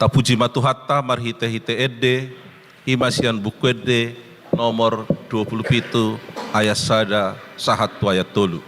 Tapuji matuhatta marhite-hite edde himasian buku edde nomor 27 ayat sada sahat ayat tolu.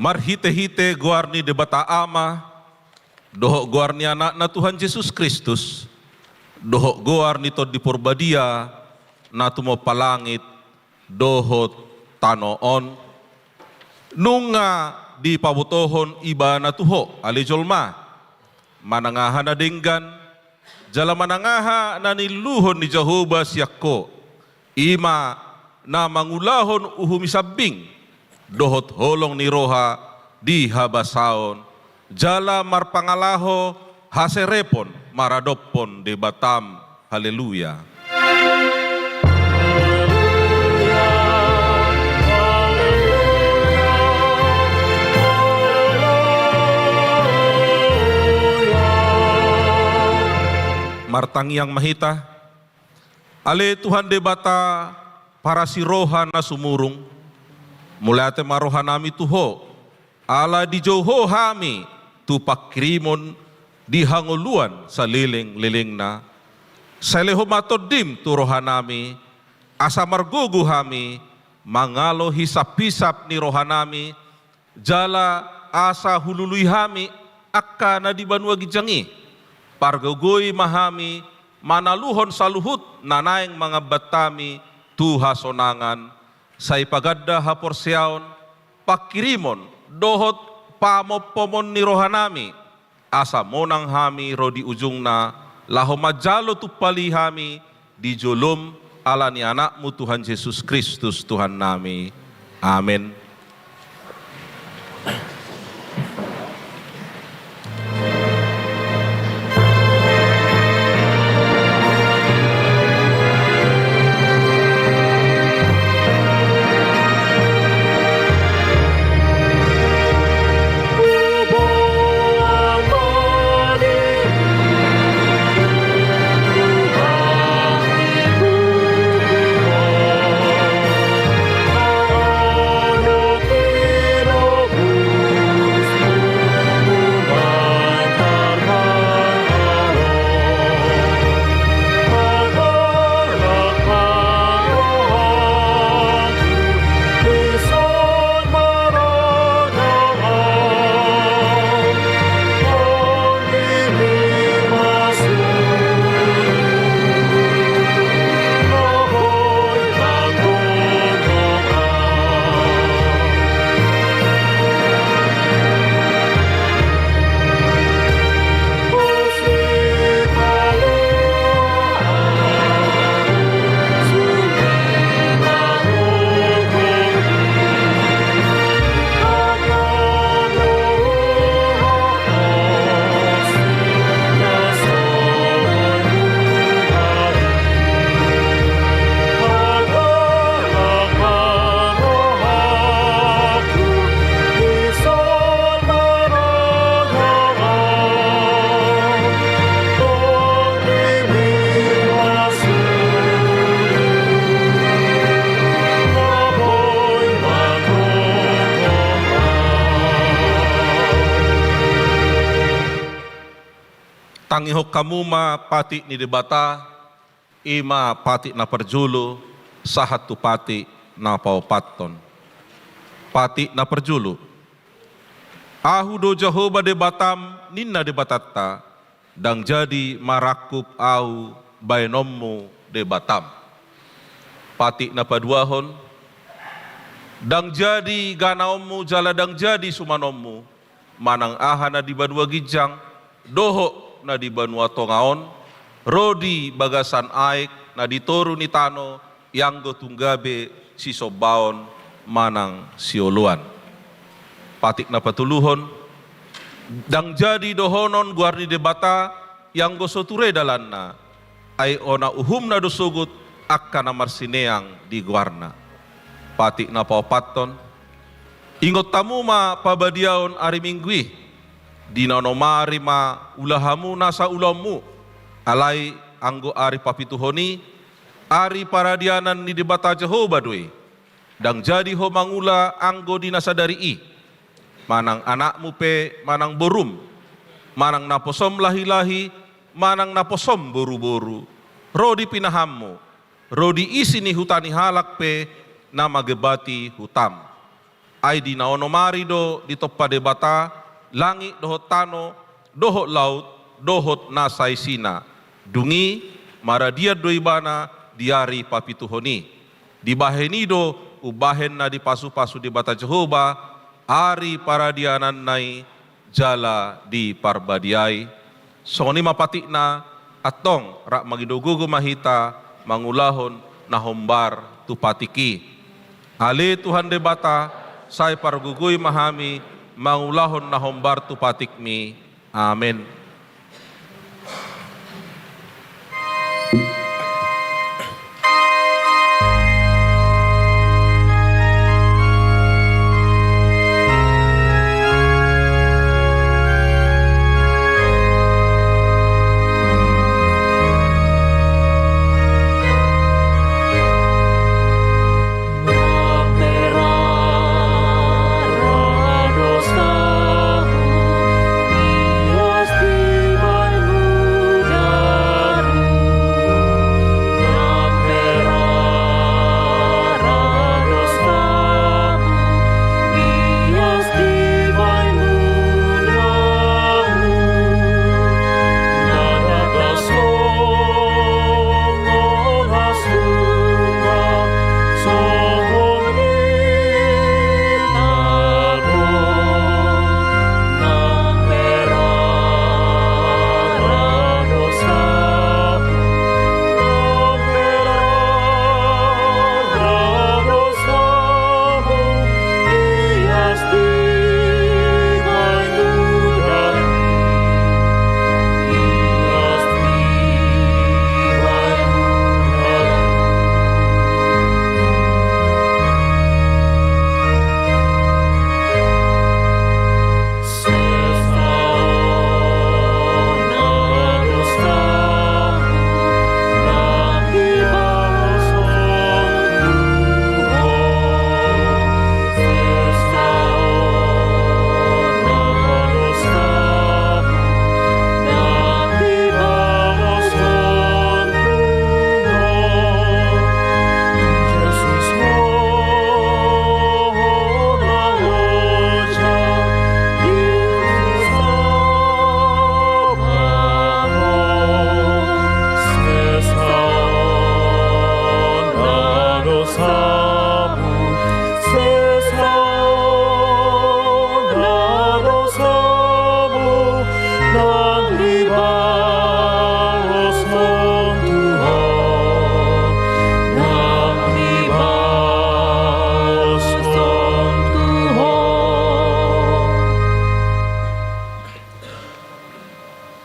Marhite-hite guarni de bata ama, dohok guarni anak na Tuhan Yesus Kristus, dohok guarni to di porbadia, na tumo palangit, dohot tanoon, nunga di pabutohon iba na tuho, alijolma, manangaha na dinggan, jala manangaha na niluhon ni Jehovah siyakko, ima na mangulahon uhumisabing, dohot holong ni roha di habasaon, jala marpangalaho haserepon maradopon de batam. Haleluya. Martang yang mahita, ale Tuhan de bata para si roha na sumurung, mulai ate maroha nami tuho, ala di joho hami tu pakrimon di hanguluan sa liling-liling na, sa leho matodim tu roha nami, asa margugu hami, mangalo hisap-hisap ni roha nami, jala asa hulului hami, akka na di banua gijangi, pargogoy mahami, manaluhon saluhut nanaing mga batami, tuha sonangan, sa ipagadda haporsyaon, pakirimon, dohot pamopomon ni rohanami, asa monang hami rodi ujung na, laho majalo tupali hami, di julum ala ni anakmu Tuhan Yesus Kristus Tuhan nami. Amin. mangihok kamuma pati ni debata, ima pati na perjulu, sahat tu pati na paupaton. Pati na perjulu. Ahu do Jehovah debatam ninna debatata, dang jadi marakup au bainommu debatam. Pati na paduahon, dang jadi ganaommu jala dang jadi sumanommu, manang aha na di banua gijang, doho na di banua tongaon, rodi bagasan aik na ditoru ni tano, yang go tunggabe si sobaon manang sioluan. Patik na patuluhon, dang jadi dohonon guardi debata, yang go soture dalanna, ay ona uhum na dosugut, akka na marsineang di guarna. Patik na paupaton, ingot tamu ma pabadiaon ari minggui, di nanomari ma ulahamu nasa ulamu, alai anggo ari papituhoni, ari paradianan ni debata Jehovah doi, dang jadi ho mangula anggo di nasadari i, manang anakmu pe manang borum, manang naposom lahi-lahi, manang naposom boru-boru, rodi pinahammu, rodi isi ni hutani halak pe nama gebati hutam. Ai di naonomari do di toppa debata, langit dohot tano, dohot laut, dohot nasai sina, dungi maradia doibana diari papituhoni. Di bahenido ubahen na di pasu-pasu debata Jehovah, ari paradianan nai jala di parbadiai. Songoni mapatik na atong rak magidogugo mahita mangulahon na hombar tupatiki. Ale Tuhan debata, say pargugui mahami mangulahon na hombar tupatikmi. Amen.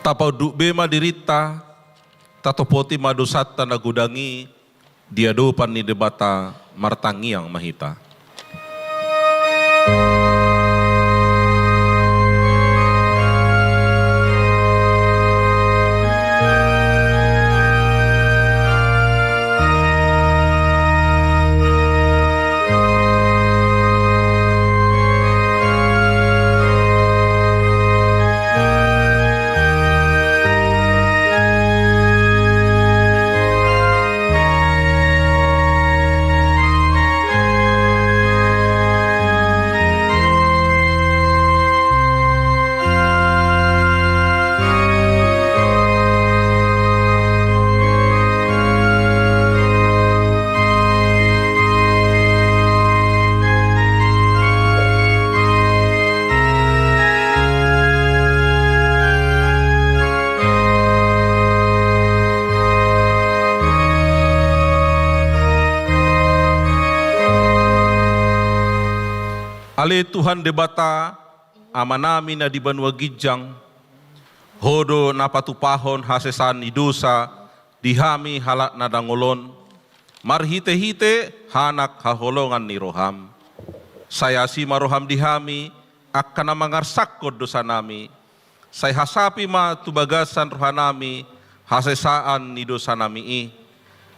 Tapau duk bema dirita, tatopoti madusata nagudangi, diadopan ni debata martangi yang mahita. Ale Tuhan debata amanami na di banua gijang, hodo na patupahon hasesan idosa, dihami halak na dangolon, marhite-hite hanak haholongan ni roham. Saya si maroham dihami, akan na mangarsakod dosa nami, say hasapi ma tubagasan rohanami, hasesaan ni dosa nami i.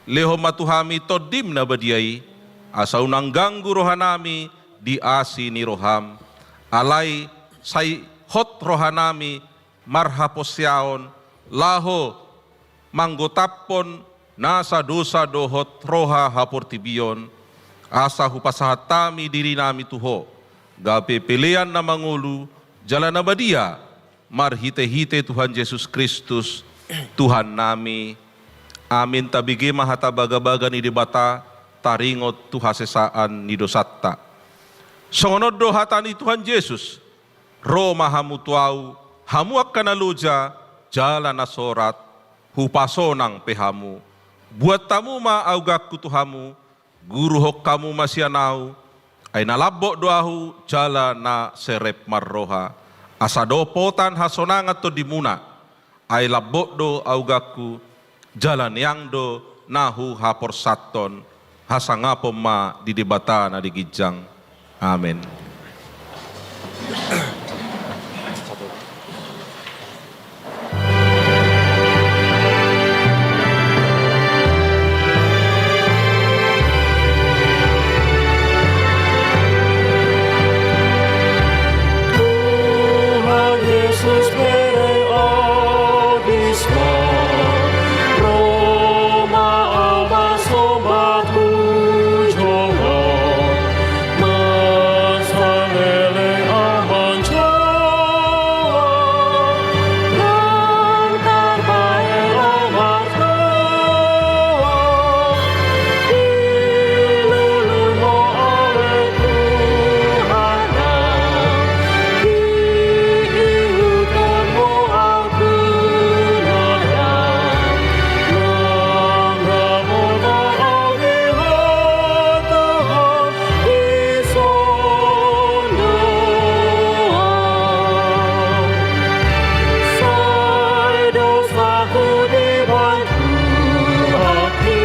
Leho matuhami todim na badiay, asa unang ganggu rohanami, di asi ni roham. Alay say hot rohanami marhaposyaon laho manggotapon nasa dosa dohot roha hapurtibion asa hupasahatami diri nami tuho gape pilihan na mangulu jalan abadia marhite-hite Tuhan Yesus Kristus Tuhan nami. Amin. Tabigi mahata baga-baga ni dibata taringot tuhasesaan ni dosatta. Songonod do hatani Tuhan Yesus, Roma hamu tuau, hamu akan aluja, jalan nasorat, hupasonang pehamu. Buat tamu ma augakku tuhamu, guru hok kamu masyanau, ay nalabok doahu, jalan na serep marroha. Asa do potan hasonangat to dimuna, ay labok do augakku, jalan yang do nahu hapor saton, hasangapom ma didibata na digijang. Amin. Tuhan Yesus bereabismo, Roma abas sobat hujomo, masalele aman jawa, lantar bae amat kawa, ilulur mo awe Tuhana, kiihutan mo aku nada, langgamu darau dihatahan isondoan. Say dosaku dibantu hati,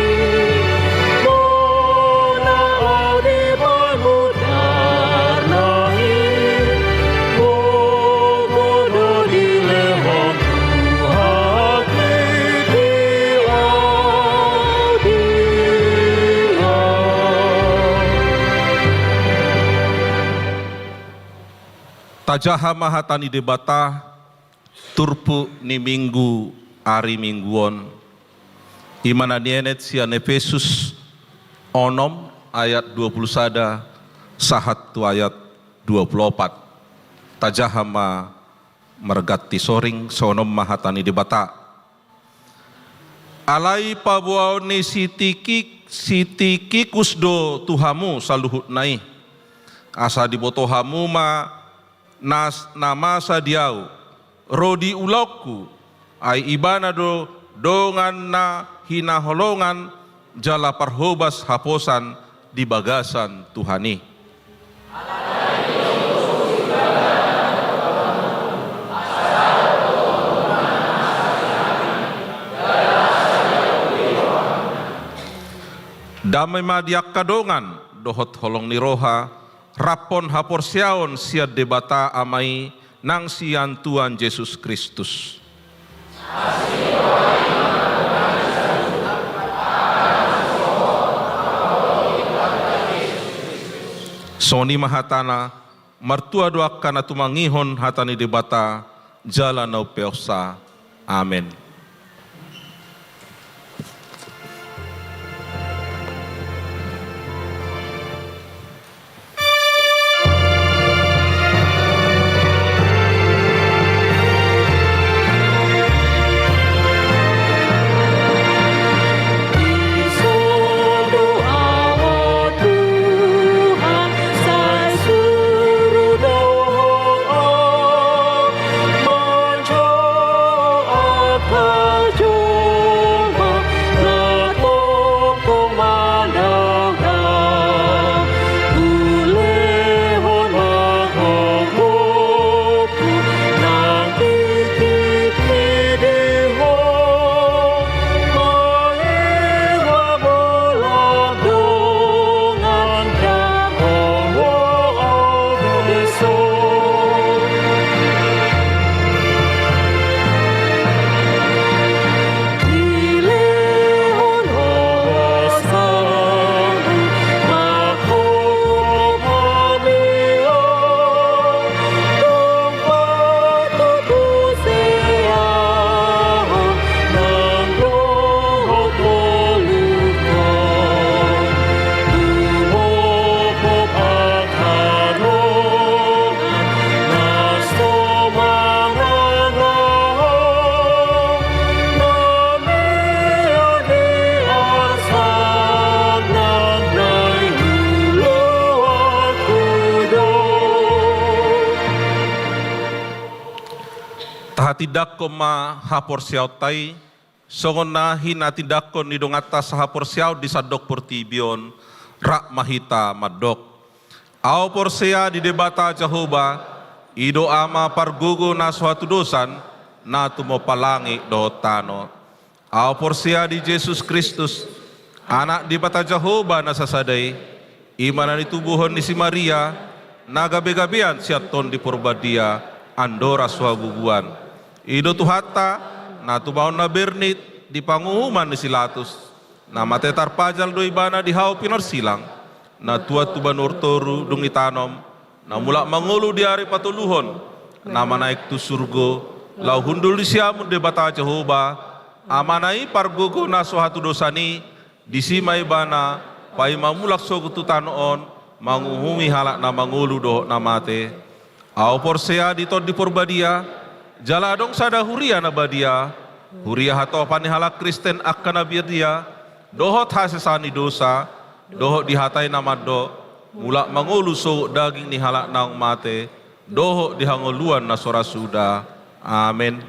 Monau dibantu darnahi, Mogodo dilehon hati diadilan. Tajaha mahatani debata turpu ni minggu ari mingguon imana nienet sian Efesus onom ayat 21 sahat tu ayat 24 tajaha ma mergati soring sonom mahatani debata alai pabuau ni sitiki kusdo tuhamu saluhut nai asa dibotohamu ma nas nama sadiau rodi ulokku ai ibana do dongan na hinaholongan jala parhobas haposan di bagasan Tuhani. Damai madiak kadongan dohot holong ni roha rapon haporsiaon siad debata amai nang sian Tuhan Yesus Kristus. Soni mahatana martua doakan atumangihon hatani debata jalan au peosa. Amin. Apa natidakko ma hapor siyaw tay, songon na hinatidakko ni dongata sa hapor siyaw di sadok portibion, rak mahita madok. Aw por siya di debata Jehovah, ido ama pargugo na suatu dosan, na tumopalangi do tano. Aw por siya di Jesus Kristus, anak di bata Jehovah na sasaday, imana ni tubuhon ni si Maria, na gabi-gabian siya ton di porbadia, andora suabubuan. Ido tuhata, na tubaon na bernit, di panguhuman ni Silatus, na matetar pajal do ibana di hao pinarsilang, na tuat tuban ortoru dung itanom, na mulak mangulu di hari patuluhon, na manaik tu surgo, lau hundul di siamun de bata Jehovah, amanai pargogo na suatu dosani, disimai bana, pai mamulak sogutu tanoon, manguhumi halak na mangulu doh na mate. Au porsea di ton di porbadia, jala dong sada huria na badia, huria hato pani halak Kristen akan dia, dohot hasesani dosa, dohot dihatai namado, mulak mangulu so daging ni halak naung mate, dohot dihangoluan na sora suda. Amin.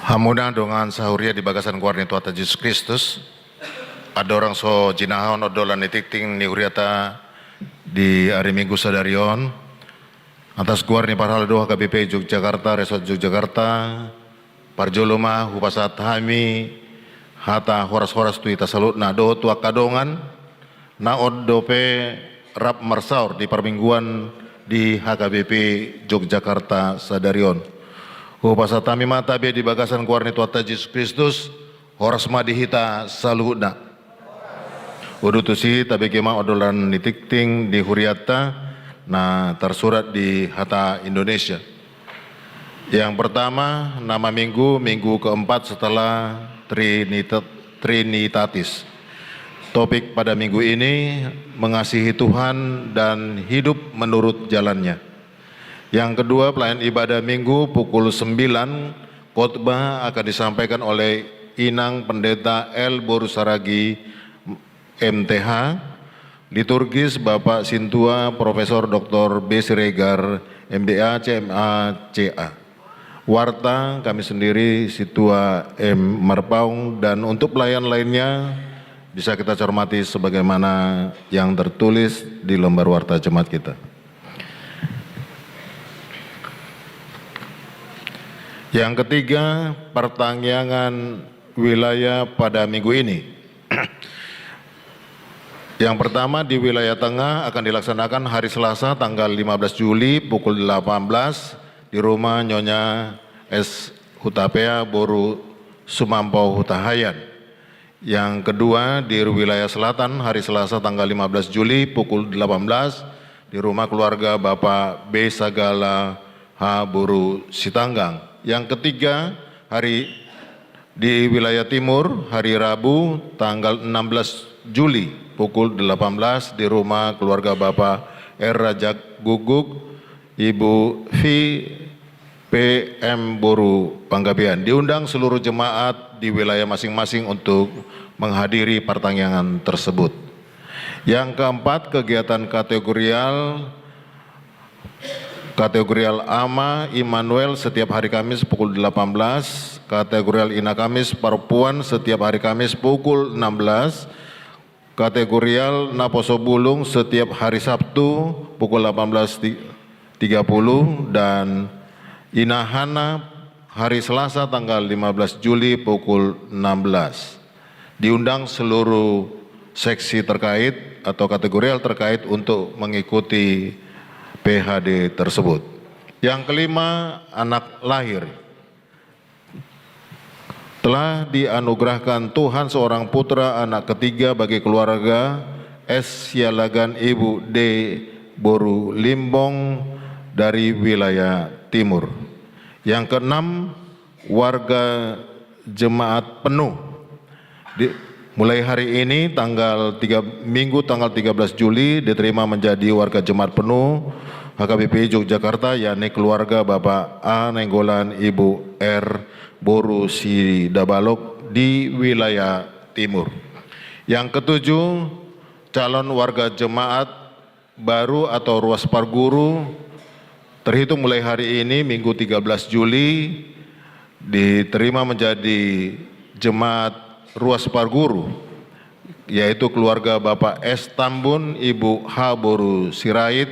Hamuna dengan sahuria di bagasan kuarni Tuhan Yesus Kristus. Ada orang so jinahon odolan nitikting ni huriata di hari Minggu sadarion. Atas kuarni parhala doa KBP Yogyakarta, Resort Yogyakarta, Parjoloma, Hupasat Hami, Hata horas-horas tu ita salut na do tuak kadongan, na oddope rap marsaur di permingguan di HKBP Yogyakarta sadarion. Hupasat Hami mata be di bagasan kuarni Tuhan Yesus Kristus, horas madihita saluhna. Udutusi tabe kema odolan nitikting di huriata na tersurat di Hata Indonesia. Yang pertama nama minggu keempat setelah Trinitatis. Topik pada minggu ini mengasihi Tuhan dan hidup menurut jalannya. Yang kedua pelayan ibadah minggu pukul 9 khotbah akan disampaikan oleh Inang Pendeta L. Borusaragi MTH, liturgis Bapak Sintua Profesor Dr. B. Siregar MDA CMA CA. Warta kami sendiri Situa M. Marpaung, dan untuk pelayan lainnya bisa kita cermati sebagaimana yang tertulis di lembar warta jemaat kita. Yang ketiga, pertangyangan wilayah pada minggu ini. Yang pertama di wilayah tengah akan dilaksanakan hari Selasa tanggal 15 Juli pukul 18 di rumah Nyonya S. Hutapea Boru Sumampau Hutahayan. Yang kedua di wilayah selatan hari Selasa tanggal 15 Juli pukul 18 di rumah keluarga Bapak B. Sagala H. Boru Sitanggang. Yang ketiga hari di wilayah timur hari Rabu tanggal 16 Juli pukul 18 di rumah keluarga Bapak R. Rajak Guguk, Ibu V. PM Boru Panggabean. Diundang seluruh jemaat di wilayah masing-masing untuk menghadiri pertangyangan tersebut. Yang keempat, kegiatan kategorial AMA Immanuel setiap hari Kamis pukul 18, kategorial Ina Kamis Perempuan setiap hari Kamis pukul 16, kategorial Naposo Bulung setiap hari Sabtu pukul 18.30, dan Inahana hari Selasa tanggal 15 Juli pukul 16. Diundang seluruh seksi terkait atau kategorial terkait untuk mengikuti PHD tersebut. Yang kelima, anak lahir. Telah dianugerahkan Tuhan seorang putra anak ketiga bagi keluarga S. Sialagan Ibu D. Boru Limbong dari wilayah timur. Yang keenam, warga jemaat penuh. Mulai hari ini Minggu tanggal 13 Juli diterima menjadi warga jemaat penuh HKBP Yogyakarta, yakni keluarga Bapak A. Nenggolan Ibu R. Boru Sidabalok di wilayah timur. Yang ketujuh, calon warga jemaat baru atau ruas parguru terhitung mulai hari ini Minggu 13 Juli diterima menjadi jemaat ruas parguru, yaitu keluarga Bapak S. Tambun, Ibu H. Boru Sirait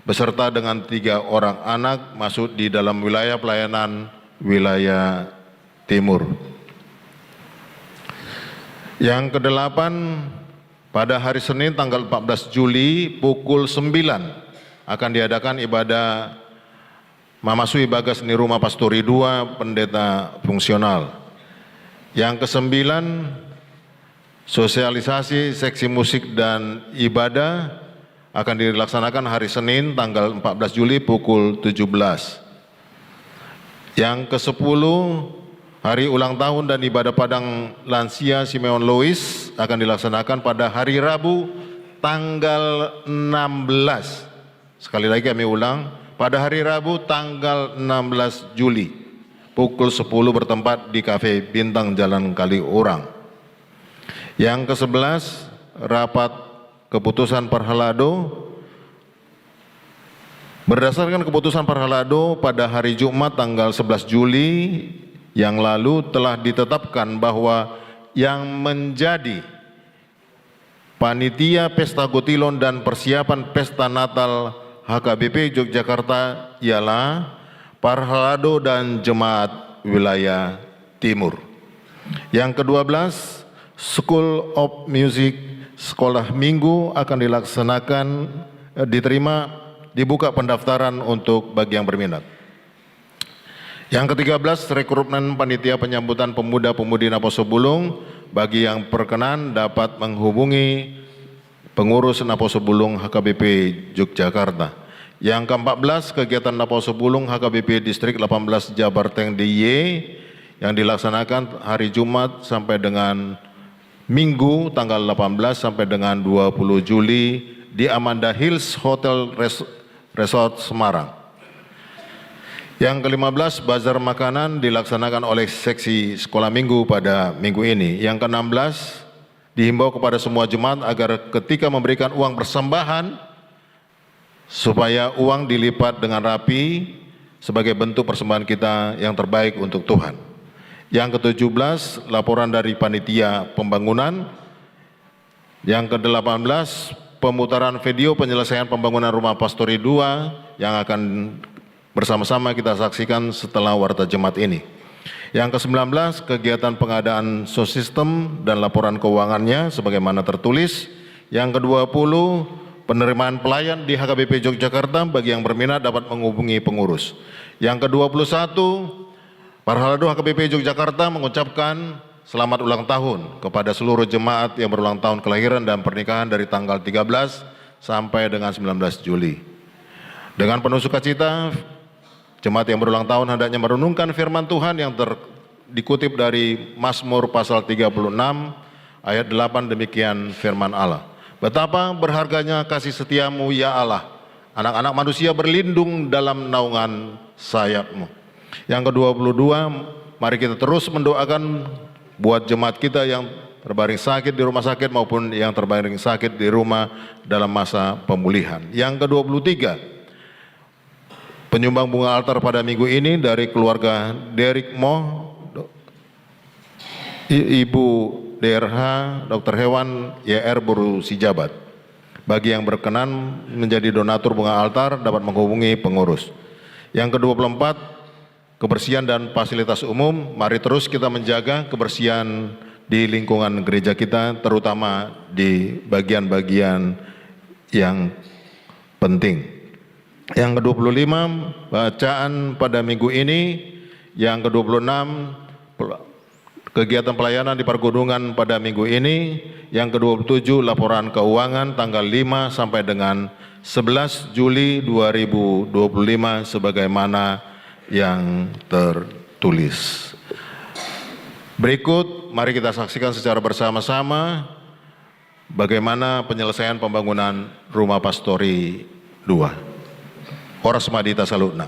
beserta dengan 3 orang anak masuk di dalam wilayah pelayanan wilayah timur. Yang kedelapan, pada hari Senin tanggal 14 Juli pukul 9 akan diadakan ibadah Mamasui Bagas di Rumah Pastori 2 Pendeta Fungsional. Yang kesembilan, sosialisasi seksi musik dan ibadah akan dilaksanakan hari Senin tanggal 14 Juli pukul 17. Yang ke-10, hari ulang tahun dan ibadah Padang Lansia Simeon Lois akan dilaksanakan pada hari Rabu tanggal 16. Sekali lagi kami ulang, pada hari Rabu tanggal 16 Juli pukul 10 bertempat di Kafe Bintang Jalan Kaliurang. Yang ke-11, rapat keputusan Parhalado. Berdasarkan keputusan Parhalado pada hari Jumat tanggal 11 Juli yang lalu telah ditetapkan bahwa yang menjadi panitia Pesta Gotilon dan persiapan Pesta Natal HKBP Yogyakarta ialah Parhalado dan Jemaat Wilayah Timur. Yang ke-12, School of Music Sekolah Minggu akan dilaksanakan dibuka pendaftaran untuk bagi yang berminat. Yang ke-13, rekrutmen panitia penyambutan pemuda-pemudi Naposo Bulung. Bagi yang berkenan dapat menghubungi pengurus Naposo Bulung HKBP Yogyakarta. Yang ke-14, kegiatan Naposo Bulung HKBP Distrik 18 Jabarteng DIY yang dilaksanakan hari Jumat sampai dengan Minggu tanggal 18 sampai dengan 20 Juli di Amanda Hills Hotel Resort Semarang. Yang ke-15, bazar makanan dilaksanakan oleh seksi sekolah minggu pada minggu ini. Yang ke-16, dihimbau kepada semua jemaat agar ketika memberikan uang persembahan, supaya uang dilipat dengan rapi sebagai bentuk persembahan kita yang terbaik untuk Tuhan. Yang ke-17, laporan dari panitia pembangunan. Yang ke-18, pemutaran video penyelesaian pembangunan rumah pastori 2 yang akan bersama-sama kita saksikan setelah warta jemaat ini. Yang ke-19, kegiatan pengadaan sound system dan laporan keuangannya sebagaimana tertulis. Yang ke-20, penerimaan pelayan di HKBP Yogyakarta, bagi yang berminat dapat menghubungi pengurus. Yang ke-21, Parhalado HKBP Yogyakarta mengucapkan selamat ulang tahun kepada seluruh jemaat yang berulang tahun kelahiran dan pernikahan dari tanggal 13 sampai dengan 19 Juli. Dengan penuh sukacita, jemaat yang berulang tahun hendaknya merenungkan firman Tuhan yang dikutip dari Mazmur pasal 36 ayat 8, demikian firman Allah. Betapa berharganya kasih setiamu ya Allah, anak-anak manusia berlindung dalam naungan sayap-Mu. Yang ke-22, mari kita terus mendoakan buat jemaat kita yang terbaring sakit di rumah sakit maupun yang terbaring sakit di rumah dalam masa pemulihan. Yang ke-23, penyumbang bunga altar pada minggu ini dari keluarga Derek Mo, Ibu DRH, Dr. Hewan YR Buru Sijabat. Bagi yang berkenan menjadi donatur bunga altar dapat menghubungi pengurus. Yang ke-24, kebersihan dan fasilitas umum. Mari terus kita menjaga kebersihan di lingkungan gereja kita, terutama di bagian-bagian yang penting. Yang ke-25, bacaan pada minggu ini. Yang ke-26, kegiatan pelayanan di pergunungan pada minggu ini. Yang ke-27, laporan keuangan tanggal 5 sampai dengan 11 Juli 2025 sebagaimana yang tertulis. Berikut mari kita saksikan secara bersama-sama bagaimana penyelesaian pembangunan rumah pastori 2. Horas Madita Salutna.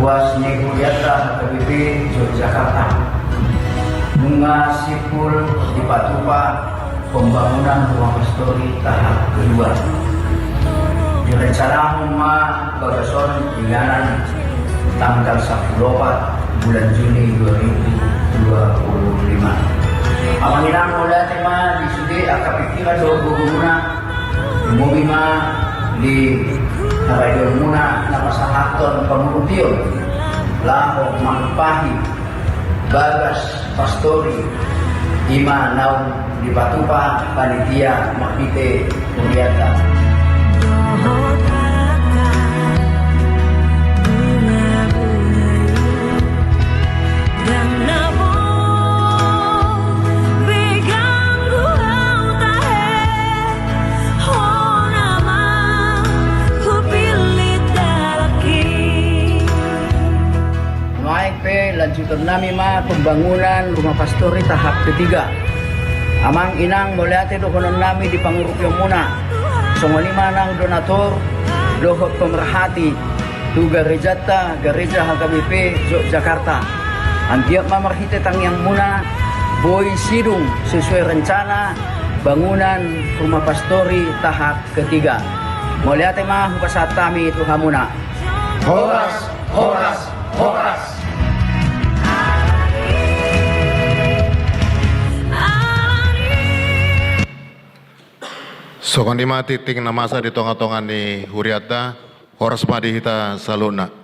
ruas Nyeguriata HKBP Yogyakarta. Bunga Sipul di Patupa pembangunan ruang pastori tahap kedua. Direncanakan bagason ingganan tanggal 10 bulan Juni 2025. Amanginang mula tema di sudi akapikiran do guguna umumima di radio muna napasahaton pamulutiyon laho mangpahi bagas pastori ima naun di Patupa panitia makite Kuriata. Lanjutan nami pembangunan rumah pastori tahap ketiga. Amang inang moliate dokonon nami di pangurupyo muna. Songonima nang donator dohot pemerhati tu gereja HKBP Yogyakarta. Antiap mamarhite tang yang muna boy sidung sesuai rencana bangunan rumah pastori tahap ketiga. Moliate hupasatami itu hamuna. Horas, horas, horas. Sokondima titik namasa di tonga-tonga ni Huriata, horas madihita saluna.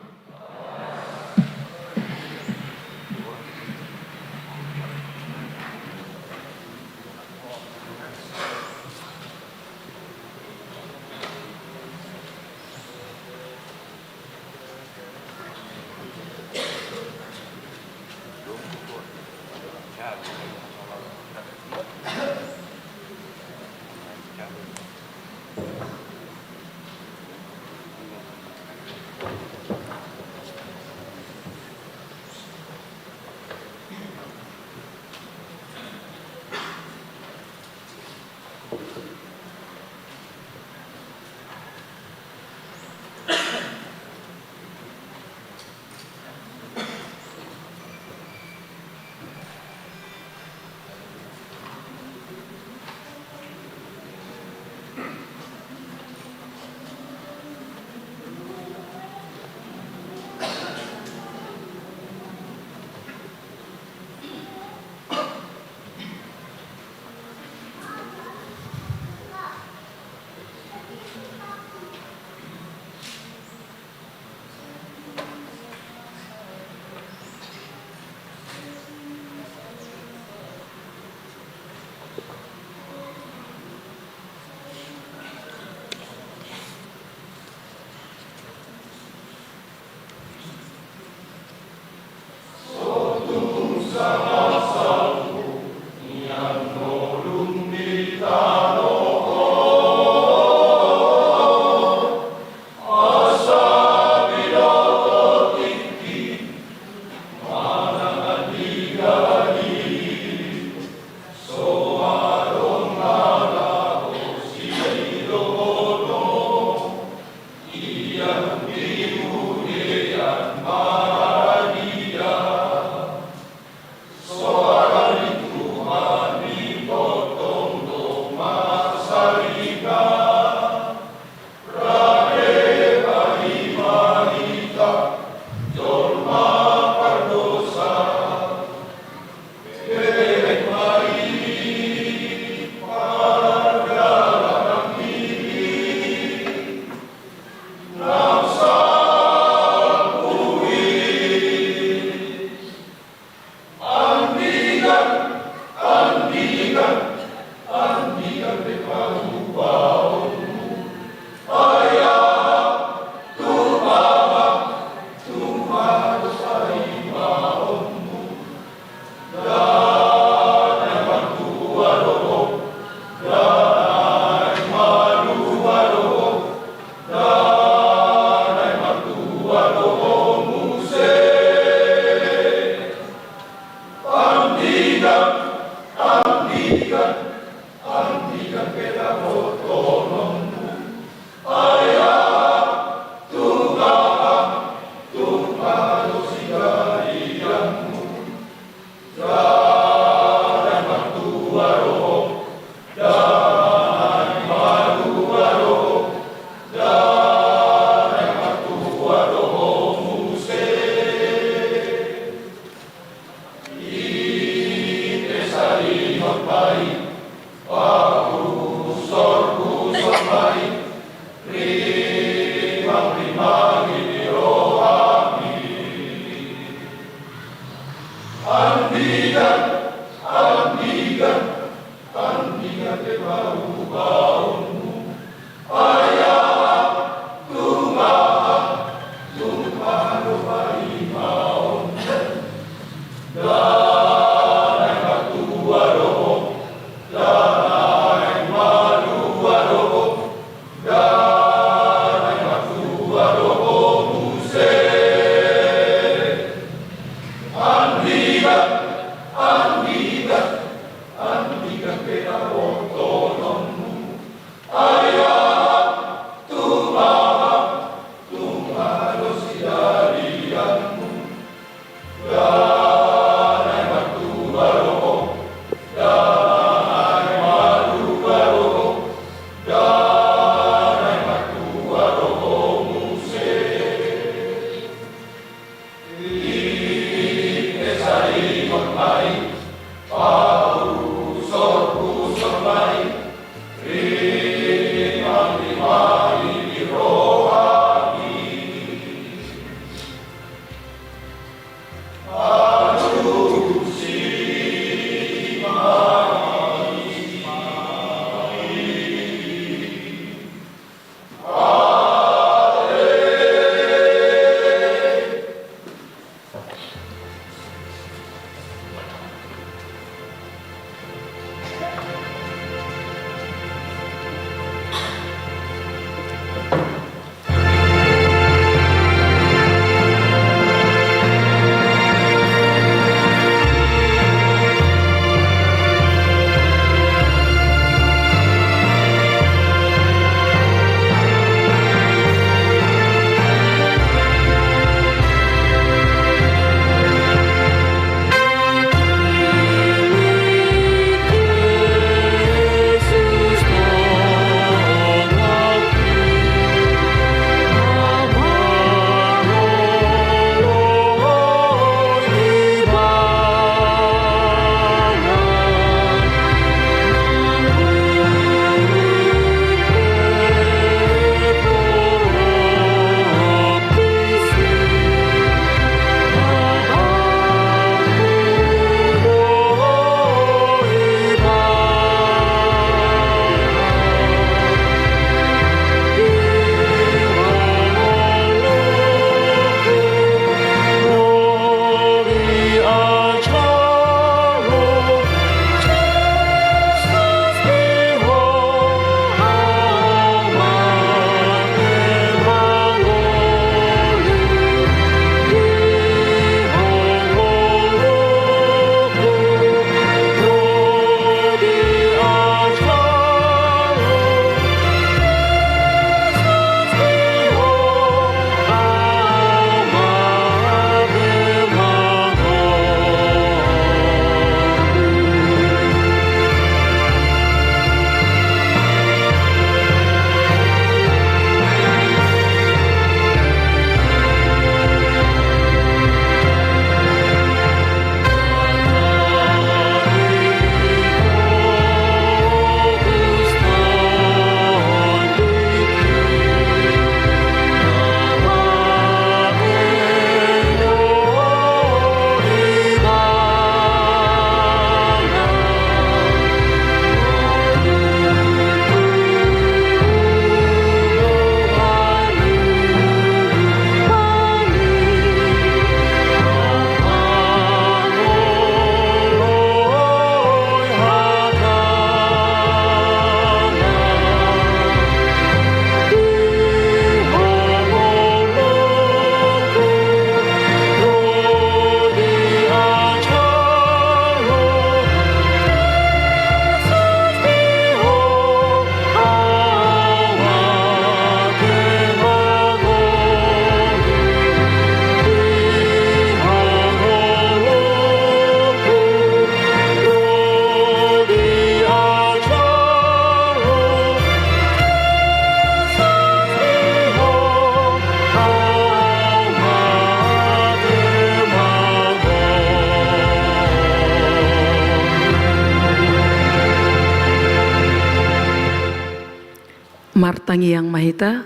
Martangi yang mahita,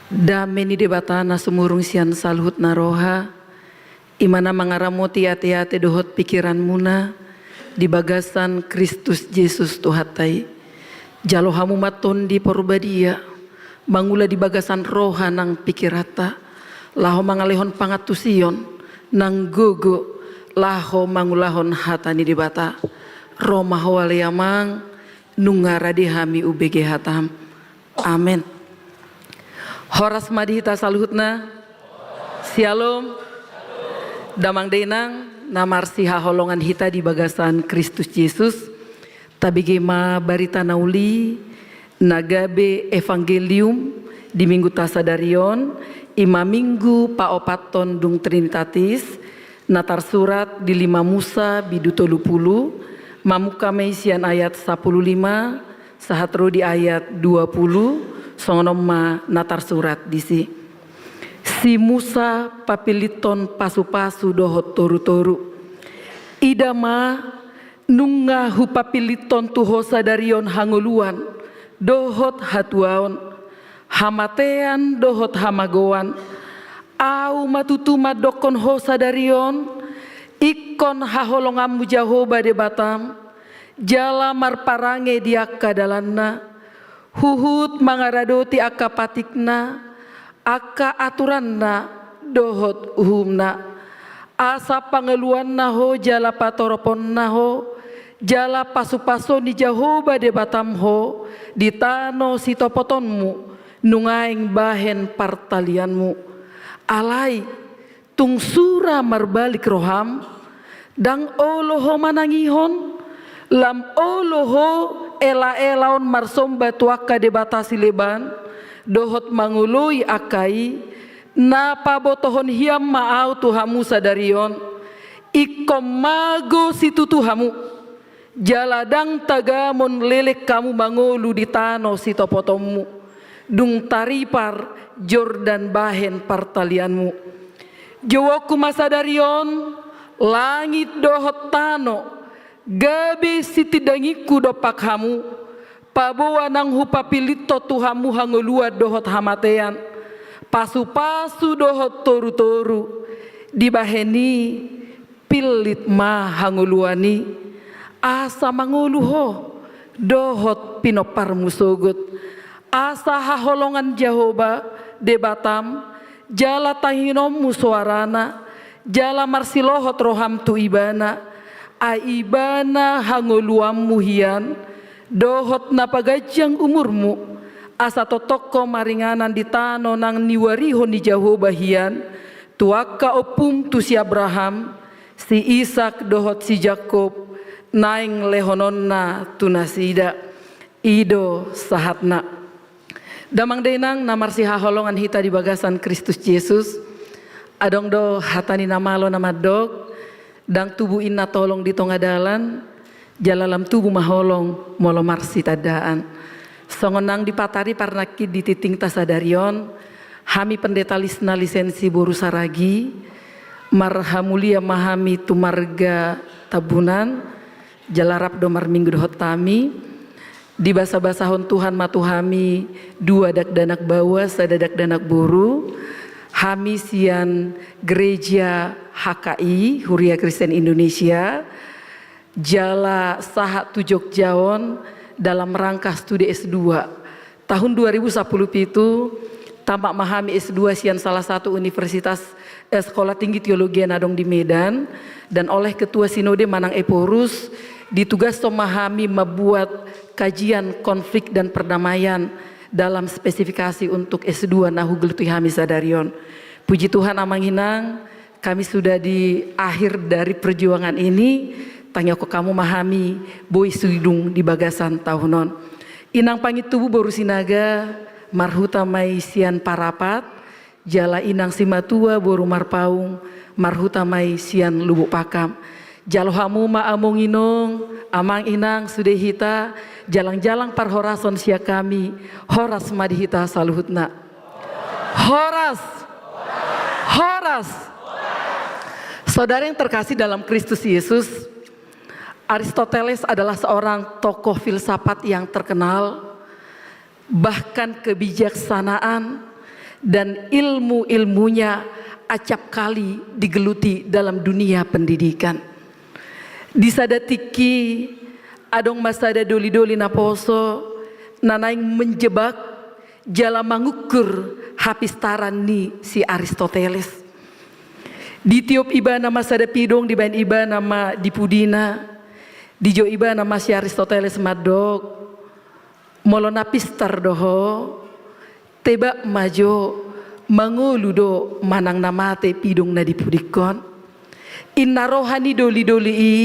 dameni debata na sumurung sian salhut naroha, imana mangaramoti ati-ati dohot pikiran muna, di bagasan Kristus Yesus Tuhatai, jalohamu maton di porbadia, mangula di bagasan roha nang pikirata, laho mangalehon pangatusion, nang gogo, laho mangulahon hatani debata, Roma hawaleyamang, nungara dihami UBG hatam. Amin. Horas madihita saluhutna. Shalom. Damang denang namarsi haholongan hita di bagasan Kristus Yesus. Tabigema barita nauli nagabe evangelium di minggu tasadarion ima minggu paopaton dung trinitatis natar surat di 5 Musa biduto lupulu mamuka meisian ayat 15 sahatro di ayat 20 songonoma natar surat disi si Musa papiliton pasu-pasu dohot toru-toru idama nunga hu papiliton tuho sadarion hanguluan dohot hatuaon hamatean dohot hamagoan au matutuma dokon ho sadarion ikon haholongamu Jahoba de batam jala marparange diaka dalanna huhut mangaradoti aka patikna aka aturanna dohot uhumna asa pangeluanna ho jala patoroponna ho jala pasu-paso di Jahoba de batam ho di tano sitopotonmu nungaing bahen partalianmu, alai tung sura marbalik roham, dang oloho manangihon, lam oloho ela-elaon marsomba tuaka debatasi leban, dohot mangului akai, na pabotohon hiam maau tuhamu sadarion, ikom mago situ tuhamu, jaladang tagamon lelek kamu mangolu di tano sitopotomu, dung taripar Jordan bahen partalianmu. Jowoku masadarion, langit dohot tano, gabe sitidangiku dopak hamu, paboa nang hupapilito tuhamu hangolua dohot hamatean, pasu-pasu dohot toru-toru, dibaheni pilit ma hangoluani, asa mangoluho dohot pinopar musogot, asa haholongan Jehoba debatam, jala tahinom musuarana, jala marsilohot roham tu ibana, aibana hangoluam muhian, dohot napagajang umurmu, asa totoko maringanan di tano nang niwariho ni Jehoba hian, tuaka opum tu si Abraham, si Ishak dohot si Jakob, naing lehononna tunasida, ido sahatna. Damang denang namar si haholongan hita di bagasan Kristus Yesus, adong do hatani namalo namadog, dang tubuh inna tolong di tongadalan, jalalam tubuh maholong molo marsi tadaan. Songonang dipatari parnaki di titing tasadarion, hami pendeta lisna lisensi boru saragi, marhamulia mahami tumarga tabunan, jalarap domar minggu dohot tami, di basa-basahon Tuhan matuhami dua dak danak bawa sadadak danak boru, hami sian gereja HKI Huria Kristen Indonesia, jala saha tujok jawon dalam rangka studi S2 tahun 2010 itu tamak mahami S2 sian salah satu universitas Sekolah Tinggi Teologi Nadong di Medan, dan oleh Ketua Sinode Manang Eporus ditugas memahami membuat kajian konflik dan perdamaian dalam spesifikasi untuk S2 nahu geluti hami sadarion. Puji Tuhan amang hinang, kami sudah di akhir dari perjuangan ini. Tanyoko kamu mahami boy sudung di bagasan tahunon. Inang pangit tubuh boru sinaga marhuta mai sian parapat, jala inang simatua boru marpaung marhuta mai sian lubuk pakam. Jalohamu ma among inong, amang inang sudah hita, jalang-jalang parhorason sia kami, horas madihita saluhutna. Horas. Horas. Saudara yang terkasih dalam Kristus Yesus, Aristoteles adalah seorang tokoh filsafat yang terkenal, bahkan kebijaksanaan dan ilmu-ilmunya acap kali digeluti dalam dunia pendidikan. Disadatiki adong masada doli-doli naposo nanaing menjebak jala mangukur hapistaran ni si Aristoteles. Di tiup iba nama sada pidong di bain iba nama dipudina, di jo iba nama si Aristoteles madog, molo napistar doho, teba majo manguludo manang namate pidong na dipudikon. Inna rohani doli-doli i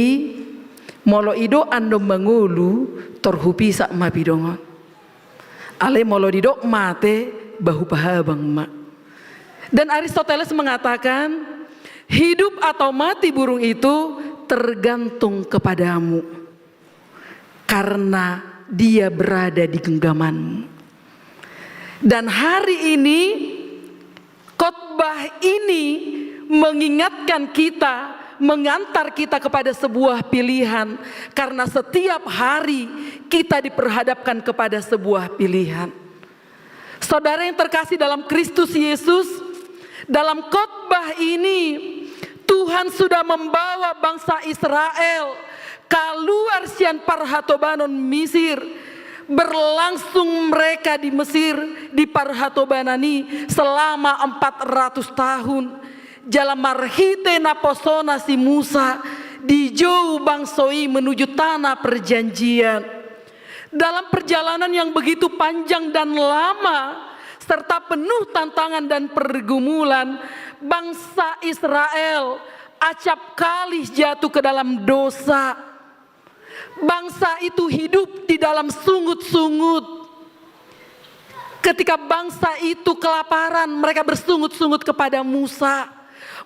molo ido ando mangulu torhupi sak mapidongon. Ale molo dido mate bahu pahabang mak. Dan Aristoteles mengatakan hidup atau mati burung itu tergantung kepadamu, karena dia berada di genggamanmu. Dan hari ini khotbah ini mengingatkan kita, mengantar kita kepada sebuah pilihan, karena setiap hari kita diperhadapkan kepada sebuah pilihan. Saudara yang terkasih dalam Kristus Yesus, dalam khotbah ini Tuhan sudah membawa bangsa Israel keluar sian parhatobanon Mesir. Berlangsung mereka di Mesir, di parhatobanani selama 400 tahun. Jalan marhite naposona si Musa di jauh bangsoi menuju tanah perjanjian. Dalam perjalanan yang begitu panjang dan lama, serta penuh tantangan dan pergumulan, bangsa Israel acap kali jatuh ke dalam dosa. Bangsa itu hidup di dalam sungut-sungut. Ketika bangsa itu kelaparan, mereka bersungut-sungut kepada Musa.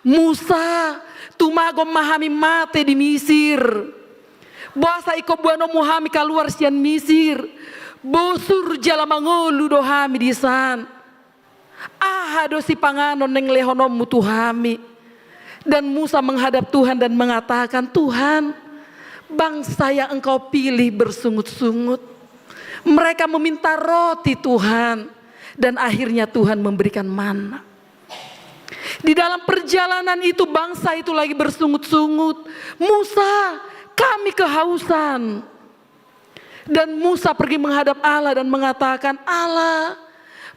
Musa, tumago mahami mate di Mesir. Basa iko buano muhami kaluar sian Mesir. Bosur jala mangolu dohami di san. Ahado si panganon neng lehonom mutuhami. Dan Musa menghadap Tuhan dan mengatakan, Tuhan, bangsa yang engkau pilih bersungut-sungut. Mereka meminta roti Tuhan. Dan akhirnya Tuhan memberikan mana. Di dalam perjalanan itu bangsa itu lagi bersungut-sungut. Musa, kami kehausan. Dan Musa pergi menghadap Allah dan mengatakan, Allah,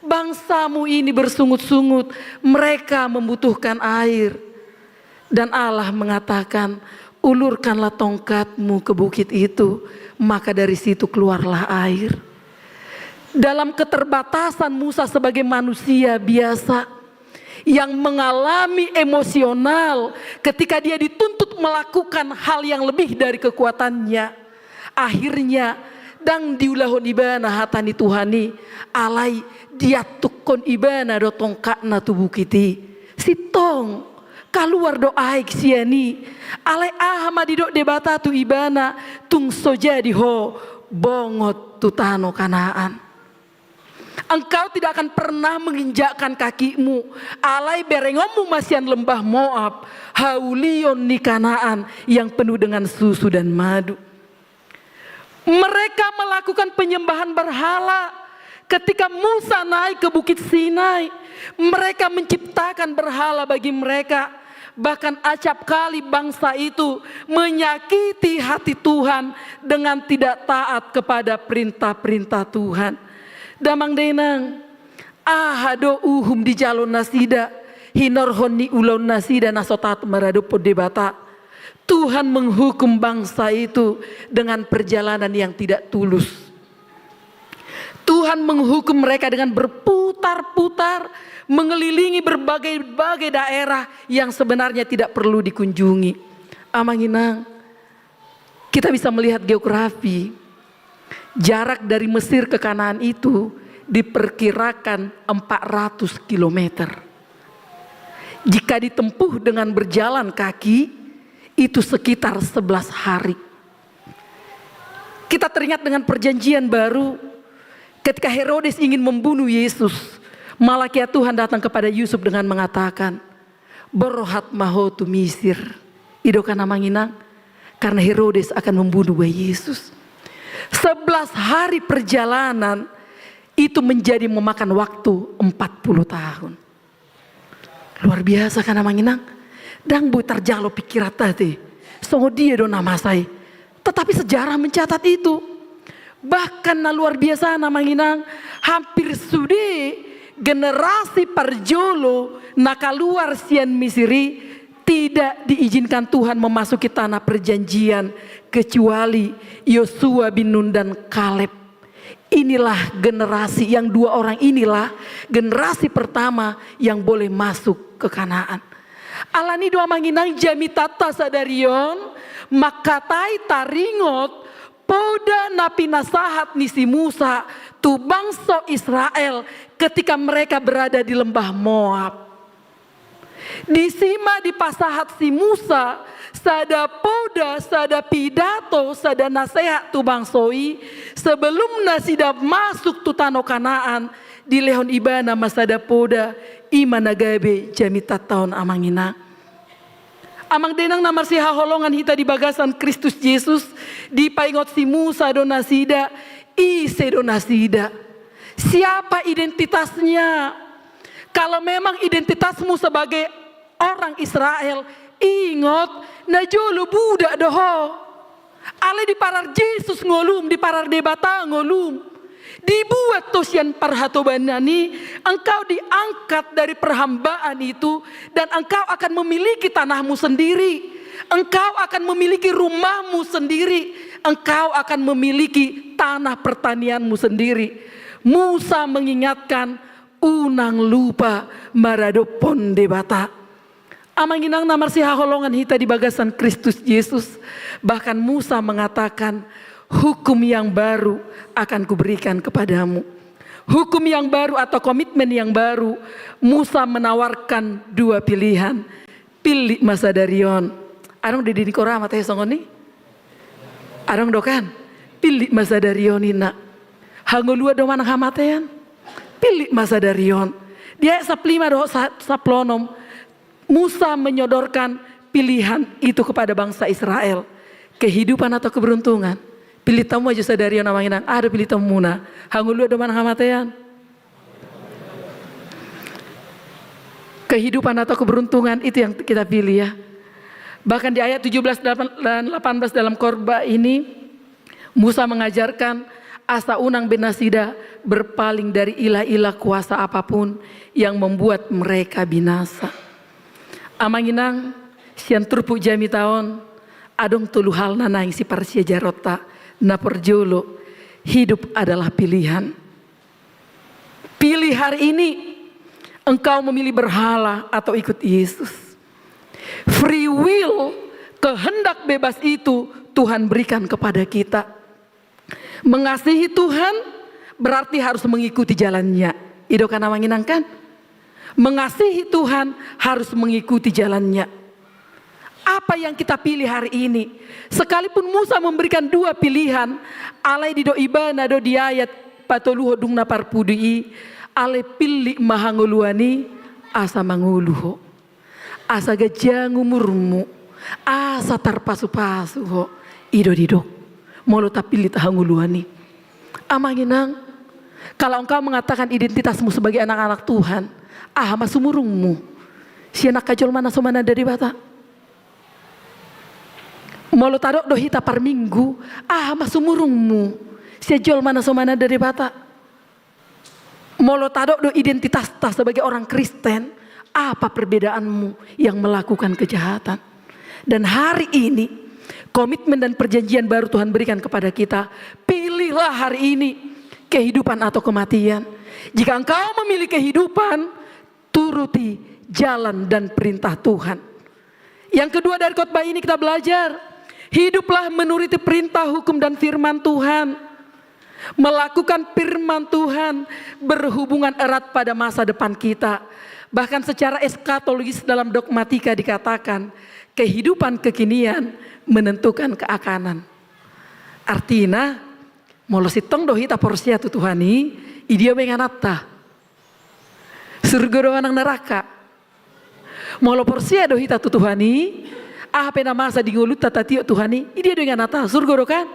bangsamu ini bersungut-sungut. Mereka membutuhkan air. Dan Allah mengatakan, ulurkanlah tongkatmu ke bukit itu. Maka dari situ keluarlah air. Dalam keterbatasan Musa sebagai manusia biasa yang mengalami emosional ketika dia dituntut melakukan hal yang lebih dari kekuatannya, akhirnya dang diulahon ibana hatani Tuhani alai dia tukon ibana do tongkatna tubuh kiti sitong kaluar do aik siani alai ahmadi do debata tu ibana tung sojadi ho bongot tutano Kanaan. Engkau tidak akan pernah menginjakkan kakimu alai berengomu masian lembah Moab, haulion di Kanaan yang penuh dengan susu dan madu. Mereka melakukan penyembahan berhala. Ketika Musa naik ke Bukit Sinai, mereka menciptakan berhala bagi mereka. Bahkan acap kali bangsa itu menyakiti hati Tuhan dengan tidak taat kepada perintah-perintah Tuhan. Damang denang, ahado uhum di jalon nasida, hinor honi ulon nasida nasotat meradu podebata. Tuhan menghukum bangsa itu dengan perjalanan yang tidak tulus. Tuhan menghukum mereka dengan berputar-putar, mengelilingi berbagai-bagai daerah yang sebenarnya tidak perlu dikunjungi. Amanginang, kita bisa melihat geografi. Jarak dari Mesir ke Kanaan itu diperkirakan 400 km. Jika ditempuh dengan berjalan kaki, itu sekitar 11 hari. Kita teringat dengan perjanjian baru, ketika Herodes ingin membunuh Yesus, malaikat Tuhan datang kepada Yusuf dengan mengatakan, Borohat maho tu Mesir, idokan namanginang, karena Herodes akan membunuh Yesus. 11 hari perjalanan itu menjadi memakan waktu 40 tahun. Luar biasa kan namanginang. Dang bu terjalo pikirat tadi. Songo dia do nama saya. Tetapi sejarah mencatat itu. Bahkan luar biasa namanginang. Hampir sudah generasi parjolo nakaluar sian Misiri tidak diizinkan Tuhan memasuki tanah perjanjian kecuali Yosua bin Nun dan Kaleb. Inilah generasi yang dua orang inilah generasi pertama yang boleh masuk ke Kanaan. Alani doa manginang jami tata sadarion makatai taringot poda napi nasahat nisi Musa tu bangsa Israel ketika mereka berada di lembah Moab. Disima di pasahat si Musa, sada poda, sada pidato, sada nasehat tu bangsoi, sebelum nasida masuk tu tanah Kanaan, di lehon ibana masada poda, imana gabe jamita tahun amangina. Amang denang namar si haholongan hita di bagasan Kristus Yesus, di paingot si Musa do nasida, ise do nasida. Siapa identitasnya? Kalau memang identitasmu sebagai orang Israel, ingat najolo budak doho. Ale di parar Yesus ngolum, di parar debata ngolum. Dibuat tosian parhatobanani, engkau diangkat dari perhambaan itu dan engkau akan memiliki tanahmu sendiri. Engkau akan memiliki rumahmu sendiri. Engkau akan memiliki tanah pertanianmu sendiri. Musa mengingatkan, unang lupa marado ponde bata. Amanginang namar si haholongan hita di bagasan Kristus Yesus. Bahkan Musa mengatakan, hukum yang baru akan kuberikan kepadamu. Hukum yang baru atau komitmen yang baru, Musa menawarkan dua pilihan. Pilih masa darion. Arong di dini kora mata songoni. Arong dokan. Pilih masa darion ina. Hangolua do manang hamatean. Pilih masa darion. Dia saplima do saplonom. Musa menyodorkan pilihan itu kepada bangsa Israel. Kehidupan atau keberuntungan. Pilih tamu aja sadari yang namanya ada pilih tamu muna. Hangulu ada mana hamatean. Kehidupan atau keberuntungan itu yang kita pilih ya. Bahkan di ayat 17 dan 18 dalam khotbah ini Musa mengajarkan asa unang bin Nasida berpaling dari ilah-ilah kuasa apapun yang membuat mereka binasa. Amanginang sian turpu jami tahun adong tulu hal nanang si parsia jarota. Na perjolo, hidup adalah pilihan. Pilih hari ini engkau memilih berhala atau ikut Yesus. Free will, kehendak bebas itu Tuhan berikan kepada kita. Mengasihi Tuhan berarti harus mengikuti jalannya. Itu kan namanya kan? Mengasihi Tuhan harus mengikuti jalannya. Apa yang kita pilih hari ini? Sekalipun Musa memberikan dua pilihan, alai di do ibana do di ayat patoluho dung napar pudui, alai pilih mahanguluani asa manguluho, asa gajah ngumurmu, asa tarpasu-pasu ho, ido dido, molo tapilih tahanguluani. Amanginang, kalau engkau mengatakan identitasmu sebagai anak-anak Tuhan, masumurungmu, si anak kajol mana somana dari bata. Molo tadok do hita par minggu, masumurungmu, sejol mana somana dari bata. Molo tadok do identitas ta sebagai orang Kristen, apa perbedaanmu yang melakukan kejahatan? Dan hari ini, komitmen dan perjanjian baru Tuhan berikan kepada kita, pilihlah hari ini kehidupan atau kematian. Jika engkau memilih kehidupan, turuti jalan dan perintah Tuhan. Yang kedua dari khotbah ini kita belajar, hiduplah menuruti perintah, hukum dan firman Tuhan. Melakukan firman Tuhan berhubungan erat pada masa depan kita. Bahkan secara eskatologis dalam dogmatika dikatakan, kehidupan kekinian menentukan keakanan. Artinya, molo sitong dohita porsia tu Tuhani, idia menganata. Surga doang neraka. Molo porsia dohita tu Tuhani, pena masa dingulut tatatio Tuhani, ini dia dengan nata surga kan?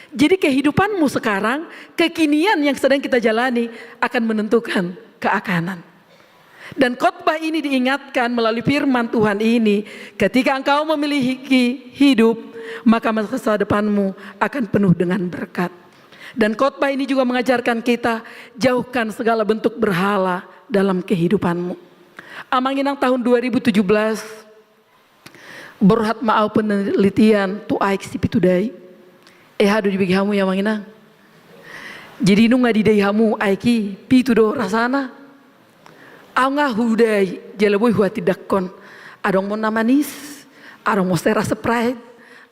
Jadi kehidupanmu sekarang, kekinian yang sedang kita jalani akan menentukan keakanan. Dan khotbah ini diingatkan melalui firman Tuhan ini, ketika engkau memiliki hidup, maka masa depanmu akan penuh dengan berkat. Dan khotbah ini juga mengajarkan kita, jauhkan segala bentuk berhala dalam kehidupanmu. Amanginang tahun 2017, berhat maau penelitian tu aik si pitudai. Hadu di bagi hamu ya manginang. Jadi nunga di dai hamu aiki pitudo rasana. Au ngahudai jeleboi huati dakon. Adong mon manis, adong mon sera Sprite,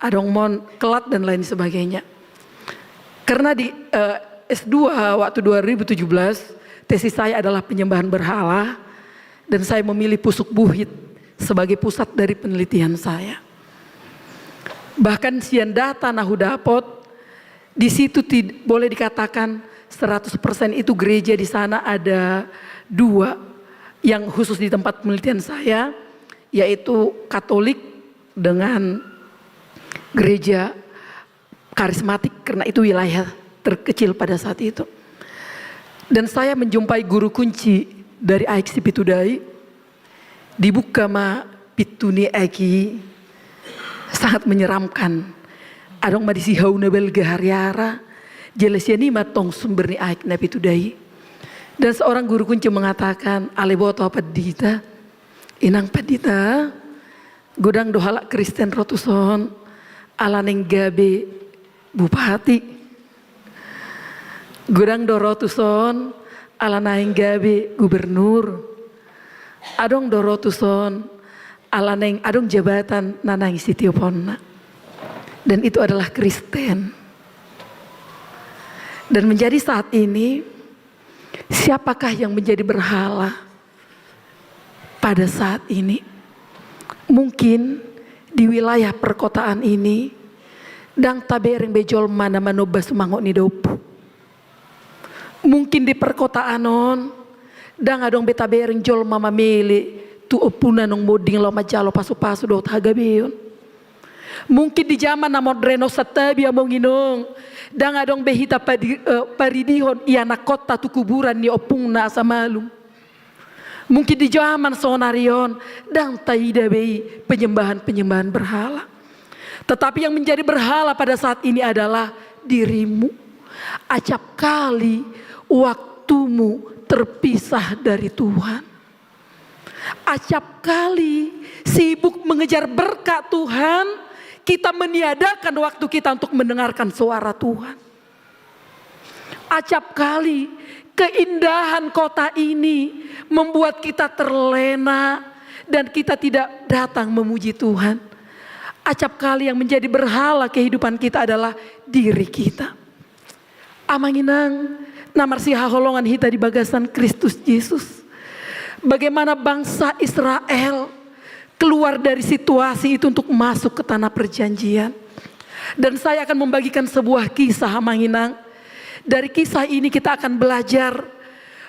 adong mon kelat dan lain sebagainya. Karena di S2 waktu 2017 tesis saya adalah penyembahan berhala dan saya memilih Pusuk Buhit sebagai pusat dari penelitian saya. Bahkan sian data nahu dapot, di situ boleh dikatakan 100% itu gereja di sana ada dua yang khusus di tempat penelitian saya, yaitu Katolik dengan gereja karismatik karena itu wilayah terkecil pada saat itu. Dan saya menjumpai guru kunci dari AIK Pitudai, dibuka ma pituni aki sangat menyeramkan. Adong ma disihau na belga hariara jelasnya ni matong sumber ni aik na pitudai. Dan seorang guru kunci mengatakan, aleboto padita, inang padita, godang dohala Kristen rotuson, alaneng gabe bupati, godang do rotuson, ala naing gabe gubernur, adong dorotuson ala naing adong jabatan nanang sitioponna. Dan itu adalah Kristen. Dan menjadi saat ini, siapakah yang menjadi berhala pada saat ini? Mungkin di wilayah perkotaan ini, dang tabereng bejol mana manoba sumangok ni dopu. Mungkin di perkotaan non, dang adong betabereng jol mama mele tu opuna nong moding lo majalo pasu-pasu do hagabeon. Mungkin di zaman namod reno satabi among inong, dang adong behita paridihon iana kota tu kuburan ni opung na samalum. Mungkin di zaman sonarion, dang taida bei penyembahan berhala. Tetapi yang menjadi berhala pada saat ini adalah dirimu. Acap kali waktumu terpisah dari Tuhan. Acap kali sibuk mengejar berkat Tuhan, kita meniadakan waktu kita untuk mendengarkan suara Tuhan. Acap kali keindahan kota ini membuat kita terlena dan kita tidak datang memuji Tuhan. Acap kali yang menjadi berhala kehidupan kita adalah diri kita. Amanginang namar si haholongan hita di bagasan Kristus Yesus. Bagaimana bangsa Israel keluar dari situasi itu untuk masuk ke tanah perjanjian. Dan saya akan membagikan sebuah kisah Amanginang. Dari kisah ini kita akan belajar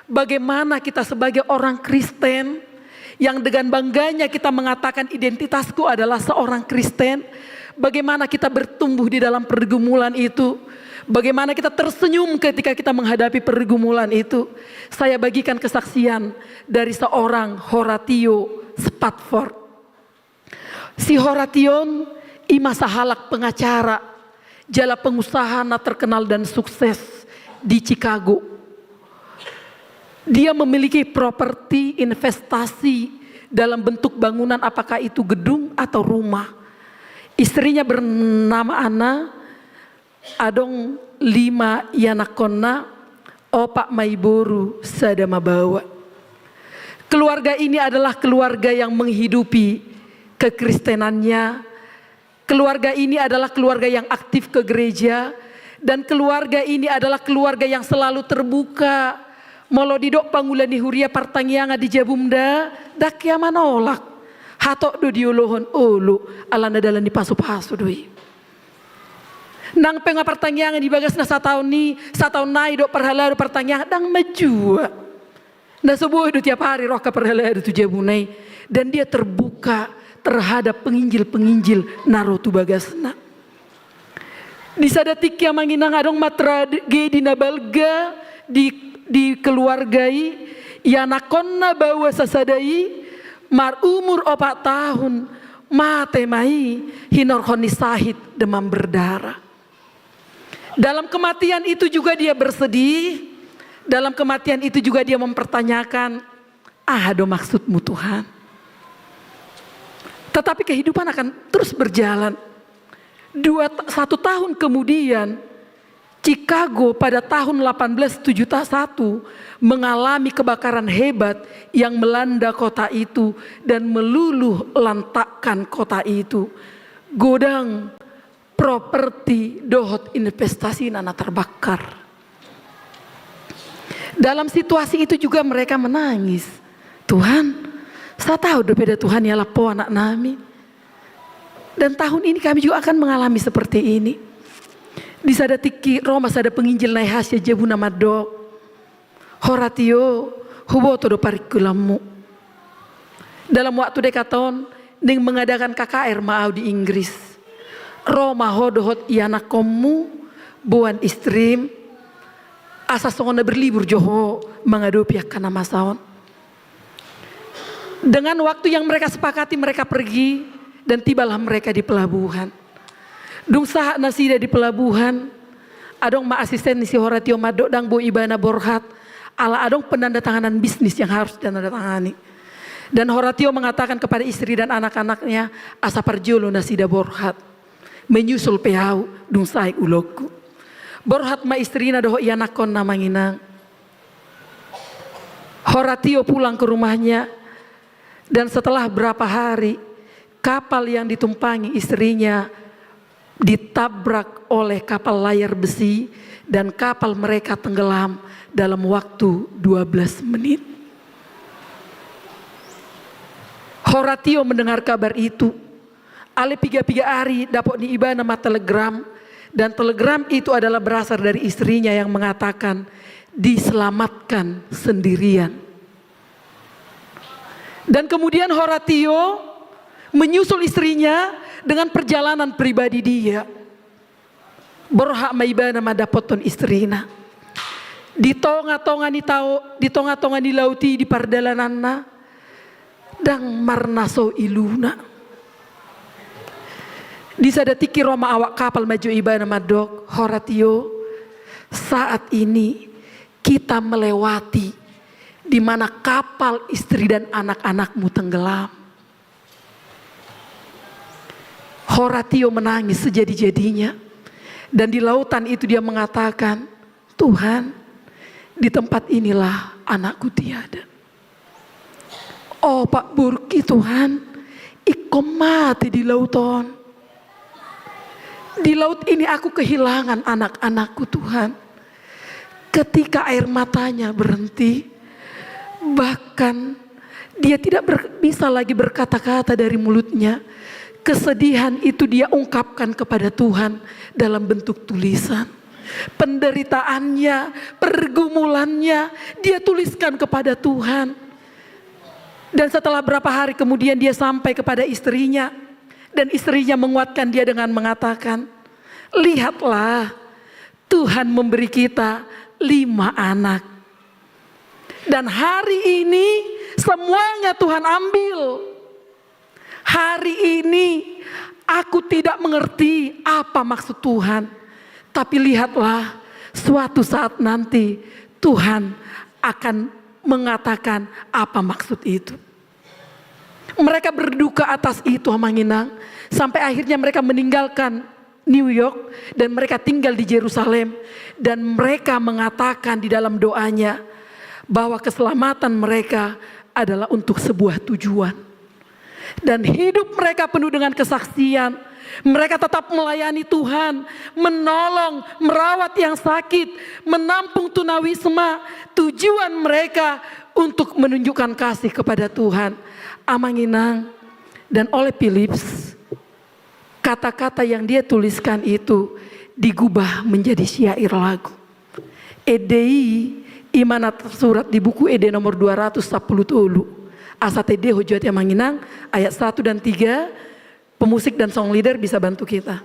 bagaimana kita sebagai orang Kristen yang dengan bangganya kita mengatakan identitasku adalah seorang Kristen. Bagaimana kita bertumbuh di dalam pergumulan itu. Bagaimana kita tersenyum ketika kita menghadapi pergumulan itu. Saya bagikan kesaksian dari seorang Horatio Spafford. Si Horation ima sahalak pengacara, jala pengusaha na terkenal dan sukses di Chicago. Dia memiliki properti investasi dalam bentuk bangunan, apakah itu gedung atau rumah. Istrinya bernama Ana, adong 5 yanakonna, opak maiboru sadama bawa. Keluarga ini adalah keluarga yang menghidupi kekristenannya. Keluarga ini adalah keluarga yang aktif ke gereja. Dan keluarga ini adalah keluarga yang selalu terbuka. Molo didok pangulani huria partangianga di jabumda, dak ya manolak. Hatok do diolohon olo, alana dalan di pasu-pasu doi. Nang penga partangianga di bagas na sataun nai dok perhala do partangianga dang majua. Na sebuah do tiap hari roh ka perhala do tu jabunai. Dan dia terbuka terhadap penginjil-penginjil narotu bagasna. Di sadatik yang manginang adong matra di nabalga di keluargai yanakonna bawa sasadai mar umur 4 tahun mate mai hinor sahid demam berdarah. Dalam kematian itu juga dia bersedih. Dalam kematian itu juga dia mempertanyakan, ada maksudmu Tuhan. Tetapi kehidupan akan terus berjalan. 1 tahun kemudian, Chicago pada tahun 1871 mengalami kebakaran hebat yang melanda kota itu dan meluluh lantakkan kota itu. Godang properti dohot investasi nana terbakar. Dalam situasi itu juga mereka menangis. Tuhan, saya tahu udah beda Tuhan ya lapo anak nami. Dan tahun ini kami juga akan mengalami seperti ini. Di sadatiki Roma sada penginjil naik hasya jabu nama dok. Horatio huboto do parikulamu. Dalam waktu dekaton ning mengadakan KKR mau di Inggris. Roma hodohot iana komu buan istrim. Asa songona berlibur joho mengadu pihak kana masaon. Dengan waktu yang mereka sepakati mereka pergi dan tibalah mereka di pelabuhan. Dung saha nasida di pelabuhan, adong ma asisten si Horatio Madok dang bo ibana borhat, ala adong penandatanganan bisnis yang harus ditandatangani. Dan Horatio mengatakan kepada istri dan anak-anaknya, asa parjolo nasida borhat, menyusul pehau dung saik ulokku. Borhat ma istrina doho ianakon namanginang. Horatio pulang ke rumahnya, dan setelah berapa hari kapal yang ditumpangi istrinya ditabrak oleh kapal layar besi dan kapal mereka tenggelam dalam waktu 12 menit. Horatio mendengar kabar itu. Ale piga-piga hari dapat diiba nama telegram, dan telegram itu adalah berasal dari istrinya yang mengatakan diselamatkan sendirian. Dan kemudian Horatio menyusul istrinya dengan perjalanan pribadi dia. Berhak maiba nama dapoton istrina. Di tonga-tonga ni lauti di pardalananna dan marnaso iluna. Di sadatiki Roma awak kapal maju iba nama dok Horatio. Saat ini kita melewati di mana kapal istri dan anak-anakmu tenggelam. Horatio menangis sejadi-jadinya, dan di lautan itu dia mengatakan, Tuhan, di tempat inilah anakku tiada. Oh Pak Burki Tuhan, ikom mati di lautan. Di laut ini aku kehilangan anak-anakku Tuhan. Ketika air matanya berhenti, bahkan dia tidak bisa lagi berkata-kata dari mulutnya. Kesedihan itu dia ungkapkan kepada Tuhan dalam bentuk tulisan. Penderitaannya, pergumulannya dia tuliskan kepada Tuhan. Dan setelah berapa hari kemudian dia sampai kepada istrinya. Dan istrinya menguatkan dia dengan mengatakan, lihatlah Tuhan memberi kita 5 anak. Dan hari ini semuanya Tuhan ambil. Hari ini aku tidak mengerti apa maksud Tuhan. Tapi lihatlah suatu saat nanti Tuhan akan mengatakan apa maksud itu. Mereka berduka atas itu Hamanginang. Sampai akhirnya mereka meninggalkan New York dan mereka tinggal di Yerusalem. Dan mereka mengatakan di dalam doanya bahwa keselamatan mereka adalah untuk sebuah tujuan. Dan hidup mereka penuh dengan kesaksian. Mereka tetap melayani Tuhan, menolong, merawat yang sakit, menampung tunawisma. Tujuan mereka untuk menunjukkan kasih kepada Tuhan. Amanginang dan oleh Philips, kata-kata yang dia tuliskan itu digubah menjadi syair lagu. Edei imana tersurat di buku Ede nomor 210 tolu. Asatede hujat yang Manginang ayat 1 dan 3. Pemusik dan song leader bisa bantu kita.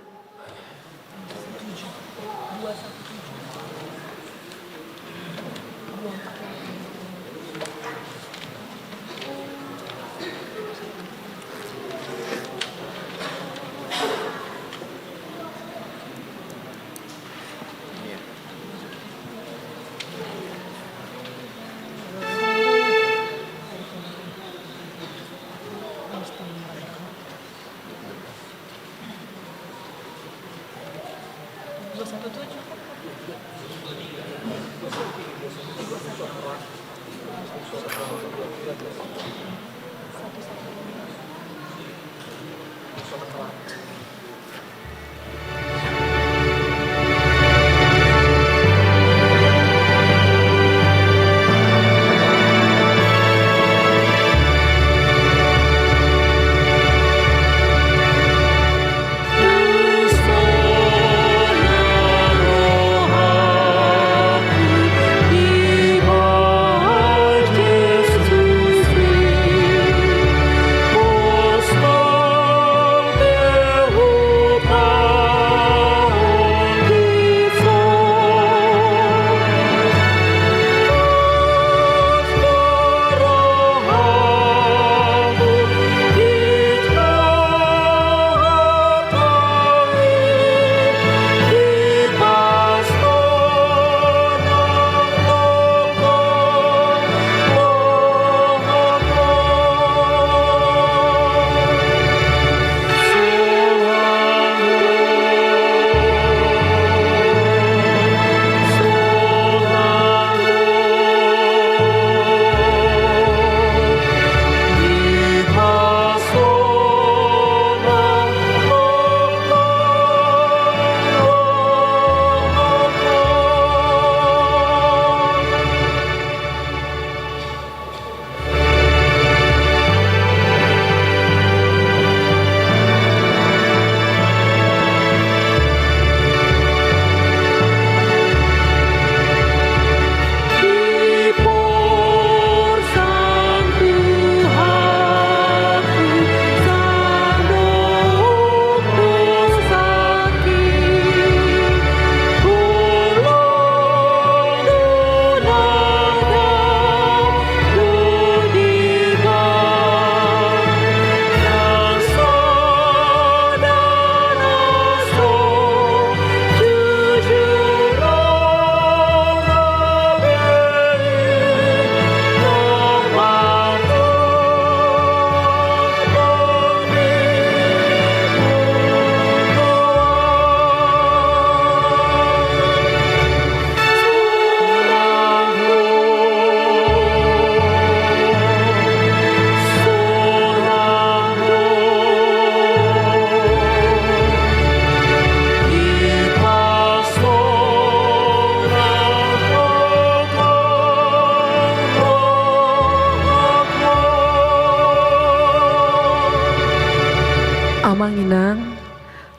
Amang inang,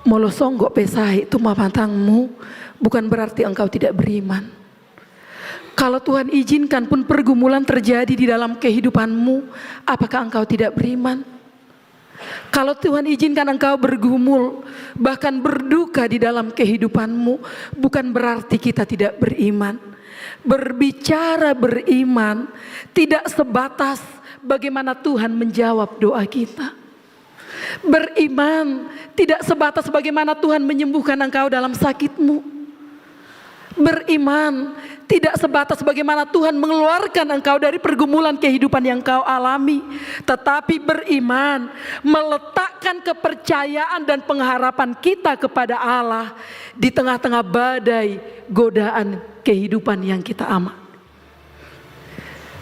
molo songgok pesahi itu mamantangmu bukan berarti engkau tidak beriman. Kalau Tuhan izinkan pun pergumulan terjadi di dalam kehidupanmu, apakah engkau tidak beriman? Kalau Tuhan izinkan engkau bergumul, bahkan berduka di dalam kehidupanmu, bukan berarti kita tidak beriman. Berbicara beriman tidak sebatas bagaimana Tuhan menjawab doa kita. Beriman tidak sebatas bagaimana Tuhan menyembuhkan engkau dalam sakitmu. Beriman tidak sebatas bagaimana Tuhan mengeluarkan engkau dari pergumulan kehidupan yang kau alami. Tetapi beriman meletakkan kepercayaan dan pengharapan kita kepada Allah di tengah-tengah badai godaan kehidupan yang kita amati.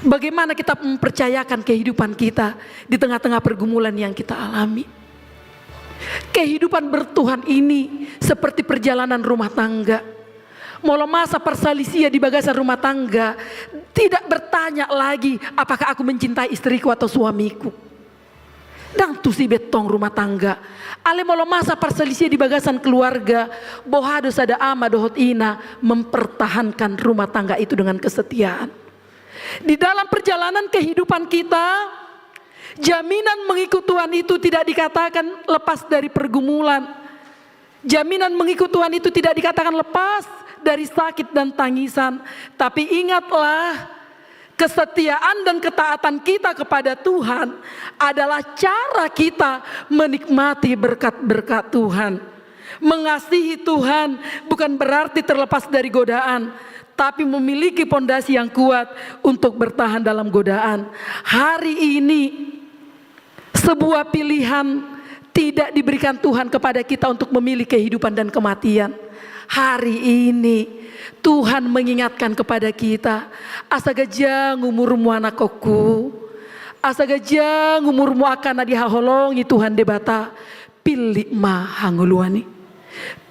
Bagaimana kita mempercayakan kehidupan kita di tengah-tengah pergumulan yang kita alami. Kehidupan bertuhan ini seperti perjalanan rumah tangga. Mula masa persalisia di bagasan rumah tangga, tidak bertanya lagi apakah aku mencintai istriku atau suamiku. Dan tusi betong rumah tangga. Ale mula masa persalisia di bagasan keluarga, bohado sada ama dohot ina mempertahankan rumah tangga itu dengan kesetiaan. Di dalam perjalanan kehidupan kita, jaminan mengikut Tuhan itu tidak dikatakan lepas dari pergumulan. Jaminan mengikut Tuhan itu tidak dikatakan lepas dari sakit dan tangisan. Tapi ingatlah, kesetiaan dan ketaatan kita kepada Tuhan adalah cara kita menikmati berkat-berkat Tuhan. Mengasihi Tuhan bukan berarti terlepas dari godaan, tapi memiliki pondasi yang kuat untuk bertahan dalam godaan. Hari ini sebuah pilihan tidak diberikan Tuhan kepada kita untuk memilih kehidupan dan kematian. Hari ini Tuhan mengingatkan kepada kita, asa gajah ngumurmu anakku, asa gajah ngumurmu akan dihaholongi Tuhan debata, pilih ma hanguluani,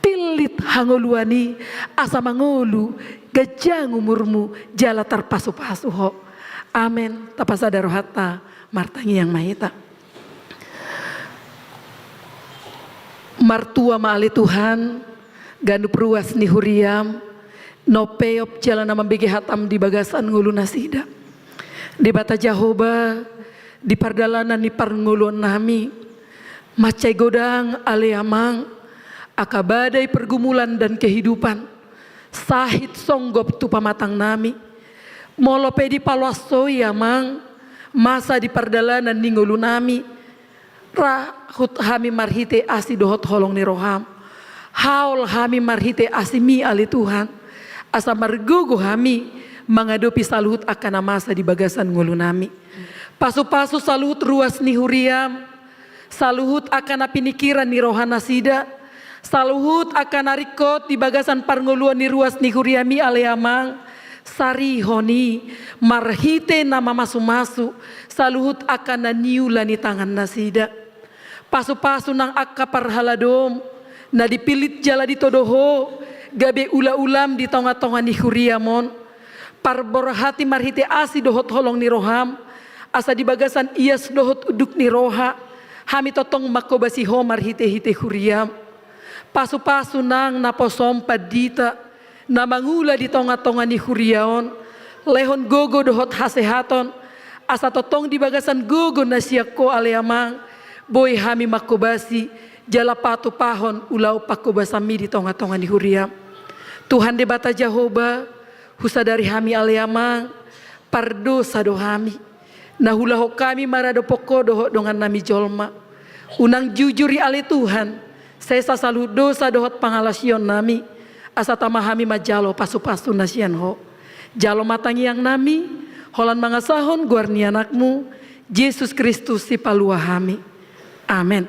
pilit hanguluani, asa mangulu gajah ngumurmu jala terpasu-pasu ho. Amin. Tapasa darohata martangi yang mahita. Martua maali Tuhan, gandup ruas ni huriam, nopeop jalan membege hatam di bagasan ngulu nasida. Di bata Jahoba, di pardalanan ni parnguluan nami, macai godang aleamang, akabadai pergumulan dan kehidupan. Sahit songgop tu pamatang nami, molope di palwasoi amang, masa di pardalanan ni ngulu nami, rahut hami marhite asi dohot holong ni roham. Haul hami marhite asimi ali Tuhan, asa margugu hami mengadopi saluhut akan masa di bagasan ngulu nami. Pasu-pasu saluhut ruas ni huriam, saluhut akan pinikiran ni rohana sida, saluhut akan narikot di bagasan parnguluan ni ruas ni huriami aleamang, sari honi marhite nama masu-masu, saluhut akan naniula ni tangan nasida. Pasu-pasu nang akapar haladom, na dipilit jala di todoho, gabe ula-ulam di tonga-tonga ni huriamon, parborhati marhite asi dohot holong ni roham, asa di bagasan ias dohot uduk ni roha, hami totong makobasi ho marhite-hite huriam. Pasu-pasu nang naposom padita, na mangula di tonga-tonga ni huriaon, lehon gogo dohot hasehaton, asa totong di bagasan gogo na siyako aleamang, boy hami makobasi, jala patu pahon ulau pakobasami di tonga-tonga ni huriam. Tuhan de bata Jahoba, husadari hami aleamang, pardo sado hami, nahulaho kami marado poko doho dongan nami jolma, unang jujuri ale Tuhan, saya salu dosa dohot pangalasyon nami, asa tamahami majalo pasu-pasu nasian ho, jalo matangi yang nami, holan mangasahon guarni anakmu, Yesus Kristus si palua hami. Amin.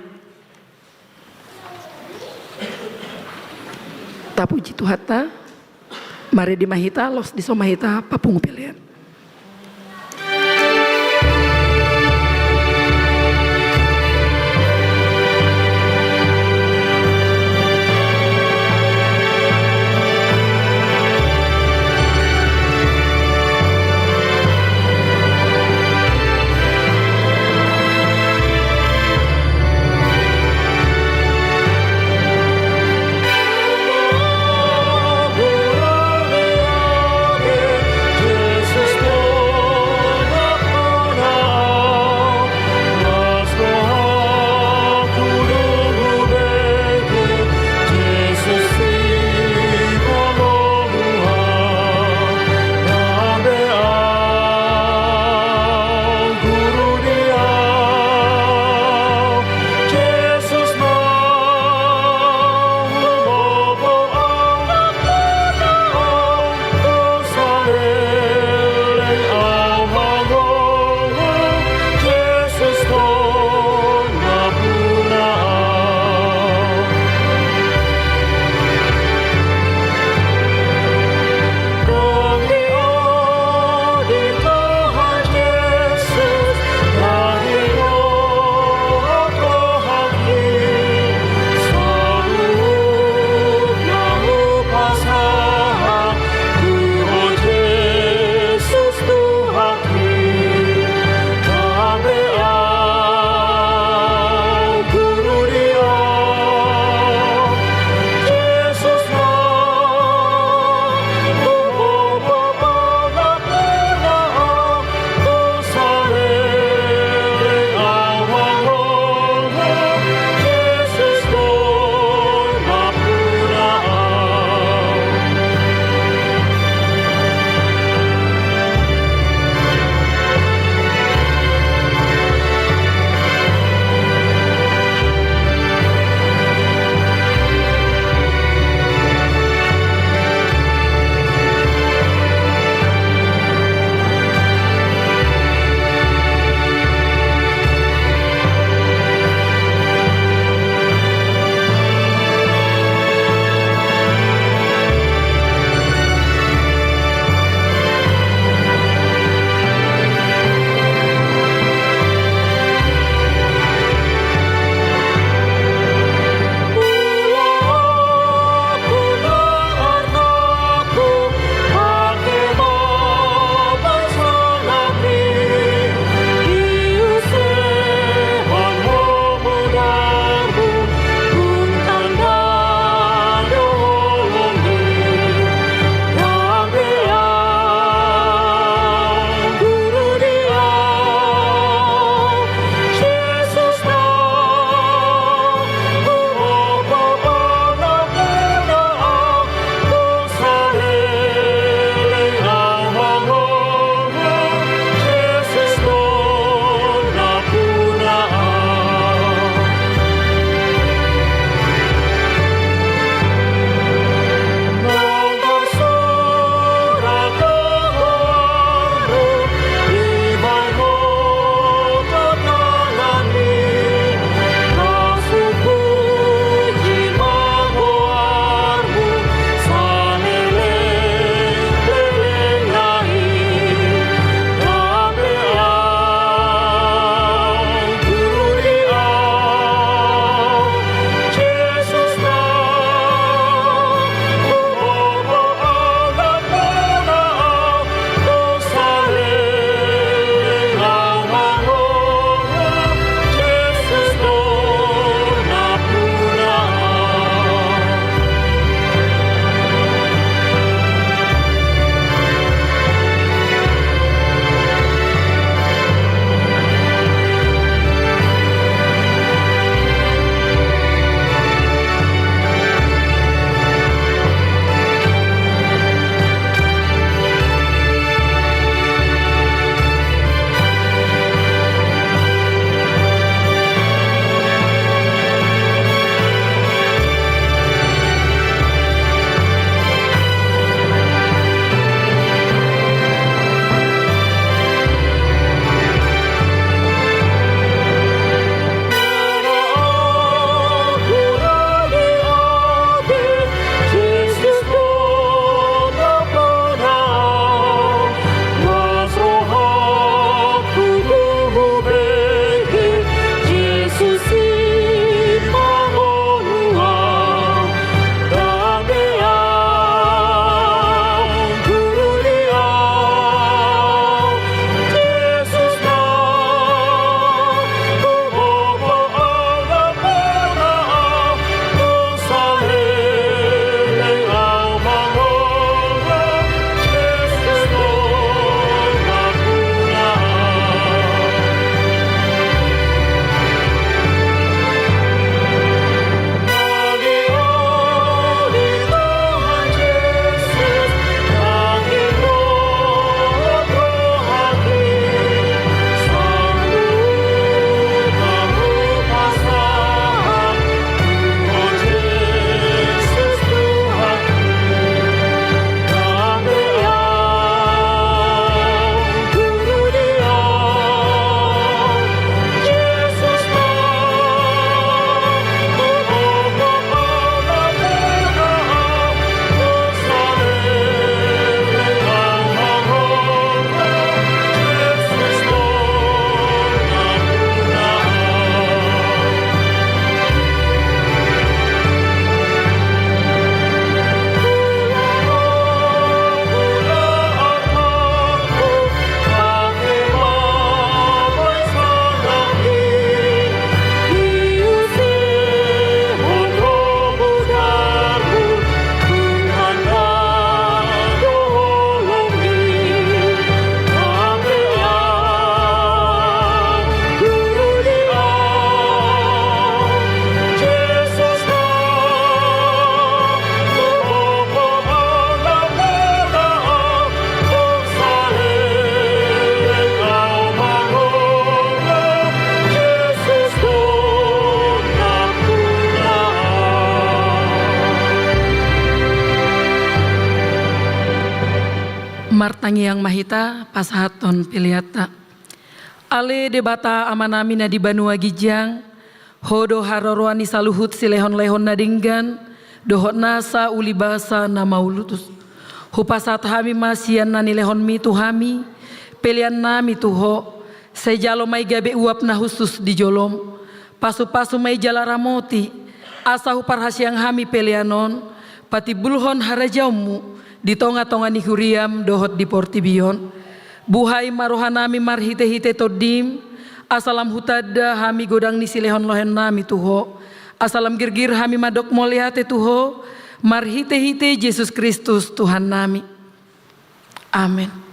Tapuji Tuhata, mari di mahita, los di somahita, papungu pilihan. Martangi yang mahita pasahaton piliata. Ale debata amanami na di Banua Gijang, hodo haroroani saluhut silehon-lehon nadinggan, dohot nasa ulibasa na maulutus. Hupasat hami masian nani lehon mi tuhami, pelian nami tuho, sejalo mai gabe uap na khusus di jolom, pasu-pasu mai jalaramoti, asa huparhasyang hami pelianon, pati bulhon harajaumu, di tonga-tonga ni huriam dohot di portibion. Buhay marohanami marhite-hite todim, asalam hutada hami godang ni silehon lohen nami tuho, asalam girgir hami madok moliate tuho, marhite-hite Yesus Kristus Tuhan nami. Amin.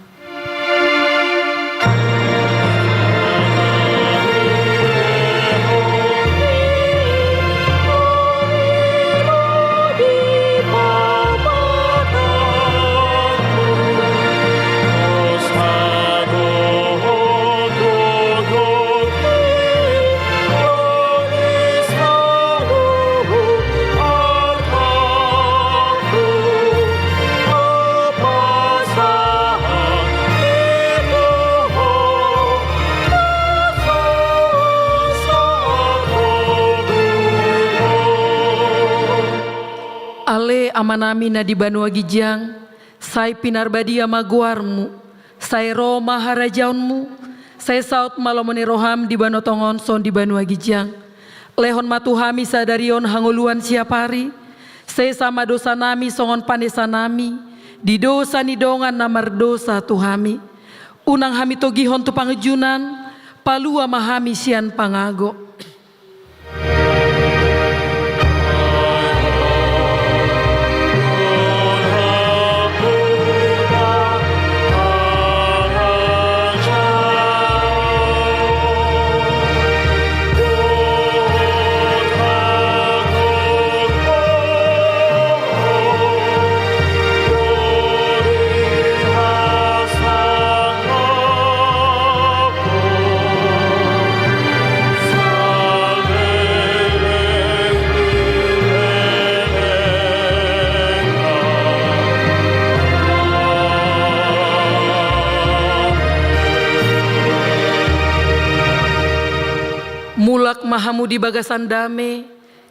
Ale amanami na di Banua Gijang, say pinarbadia maguarmu, say Roma harajaunmu, say saut malomoni roham di Banotongon son di Banua Gijang, lehon matuhami sadarion hanguluan siapari, say sama dosa nami songon panesa nami, di dosa ni dongan namar dosa tuhami, unang hami togihon tu pangejunan, palua mahami sian pangago. Mulak mahamu di bagasan dame,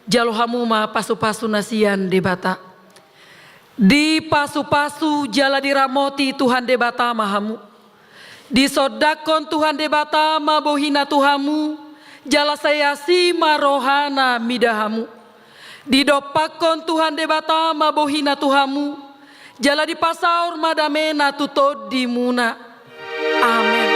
jalohamu ma pasu-pasu nasian debata. Di pasu-pasu jala diramoti Tuhan debata mahamu. Di sodakon Tuhan debata ma bohina Tuhamu, jala sayasi marohana midahamu. Di dopakon Tuhan debata ma bohina Tuhamu, jala di pasaur madamena tutod di muna. Amin.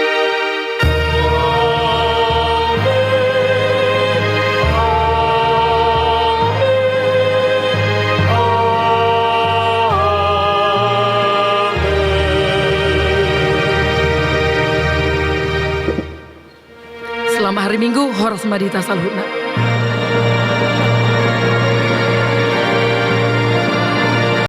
Selama hari Minggu, horas madita salhutna.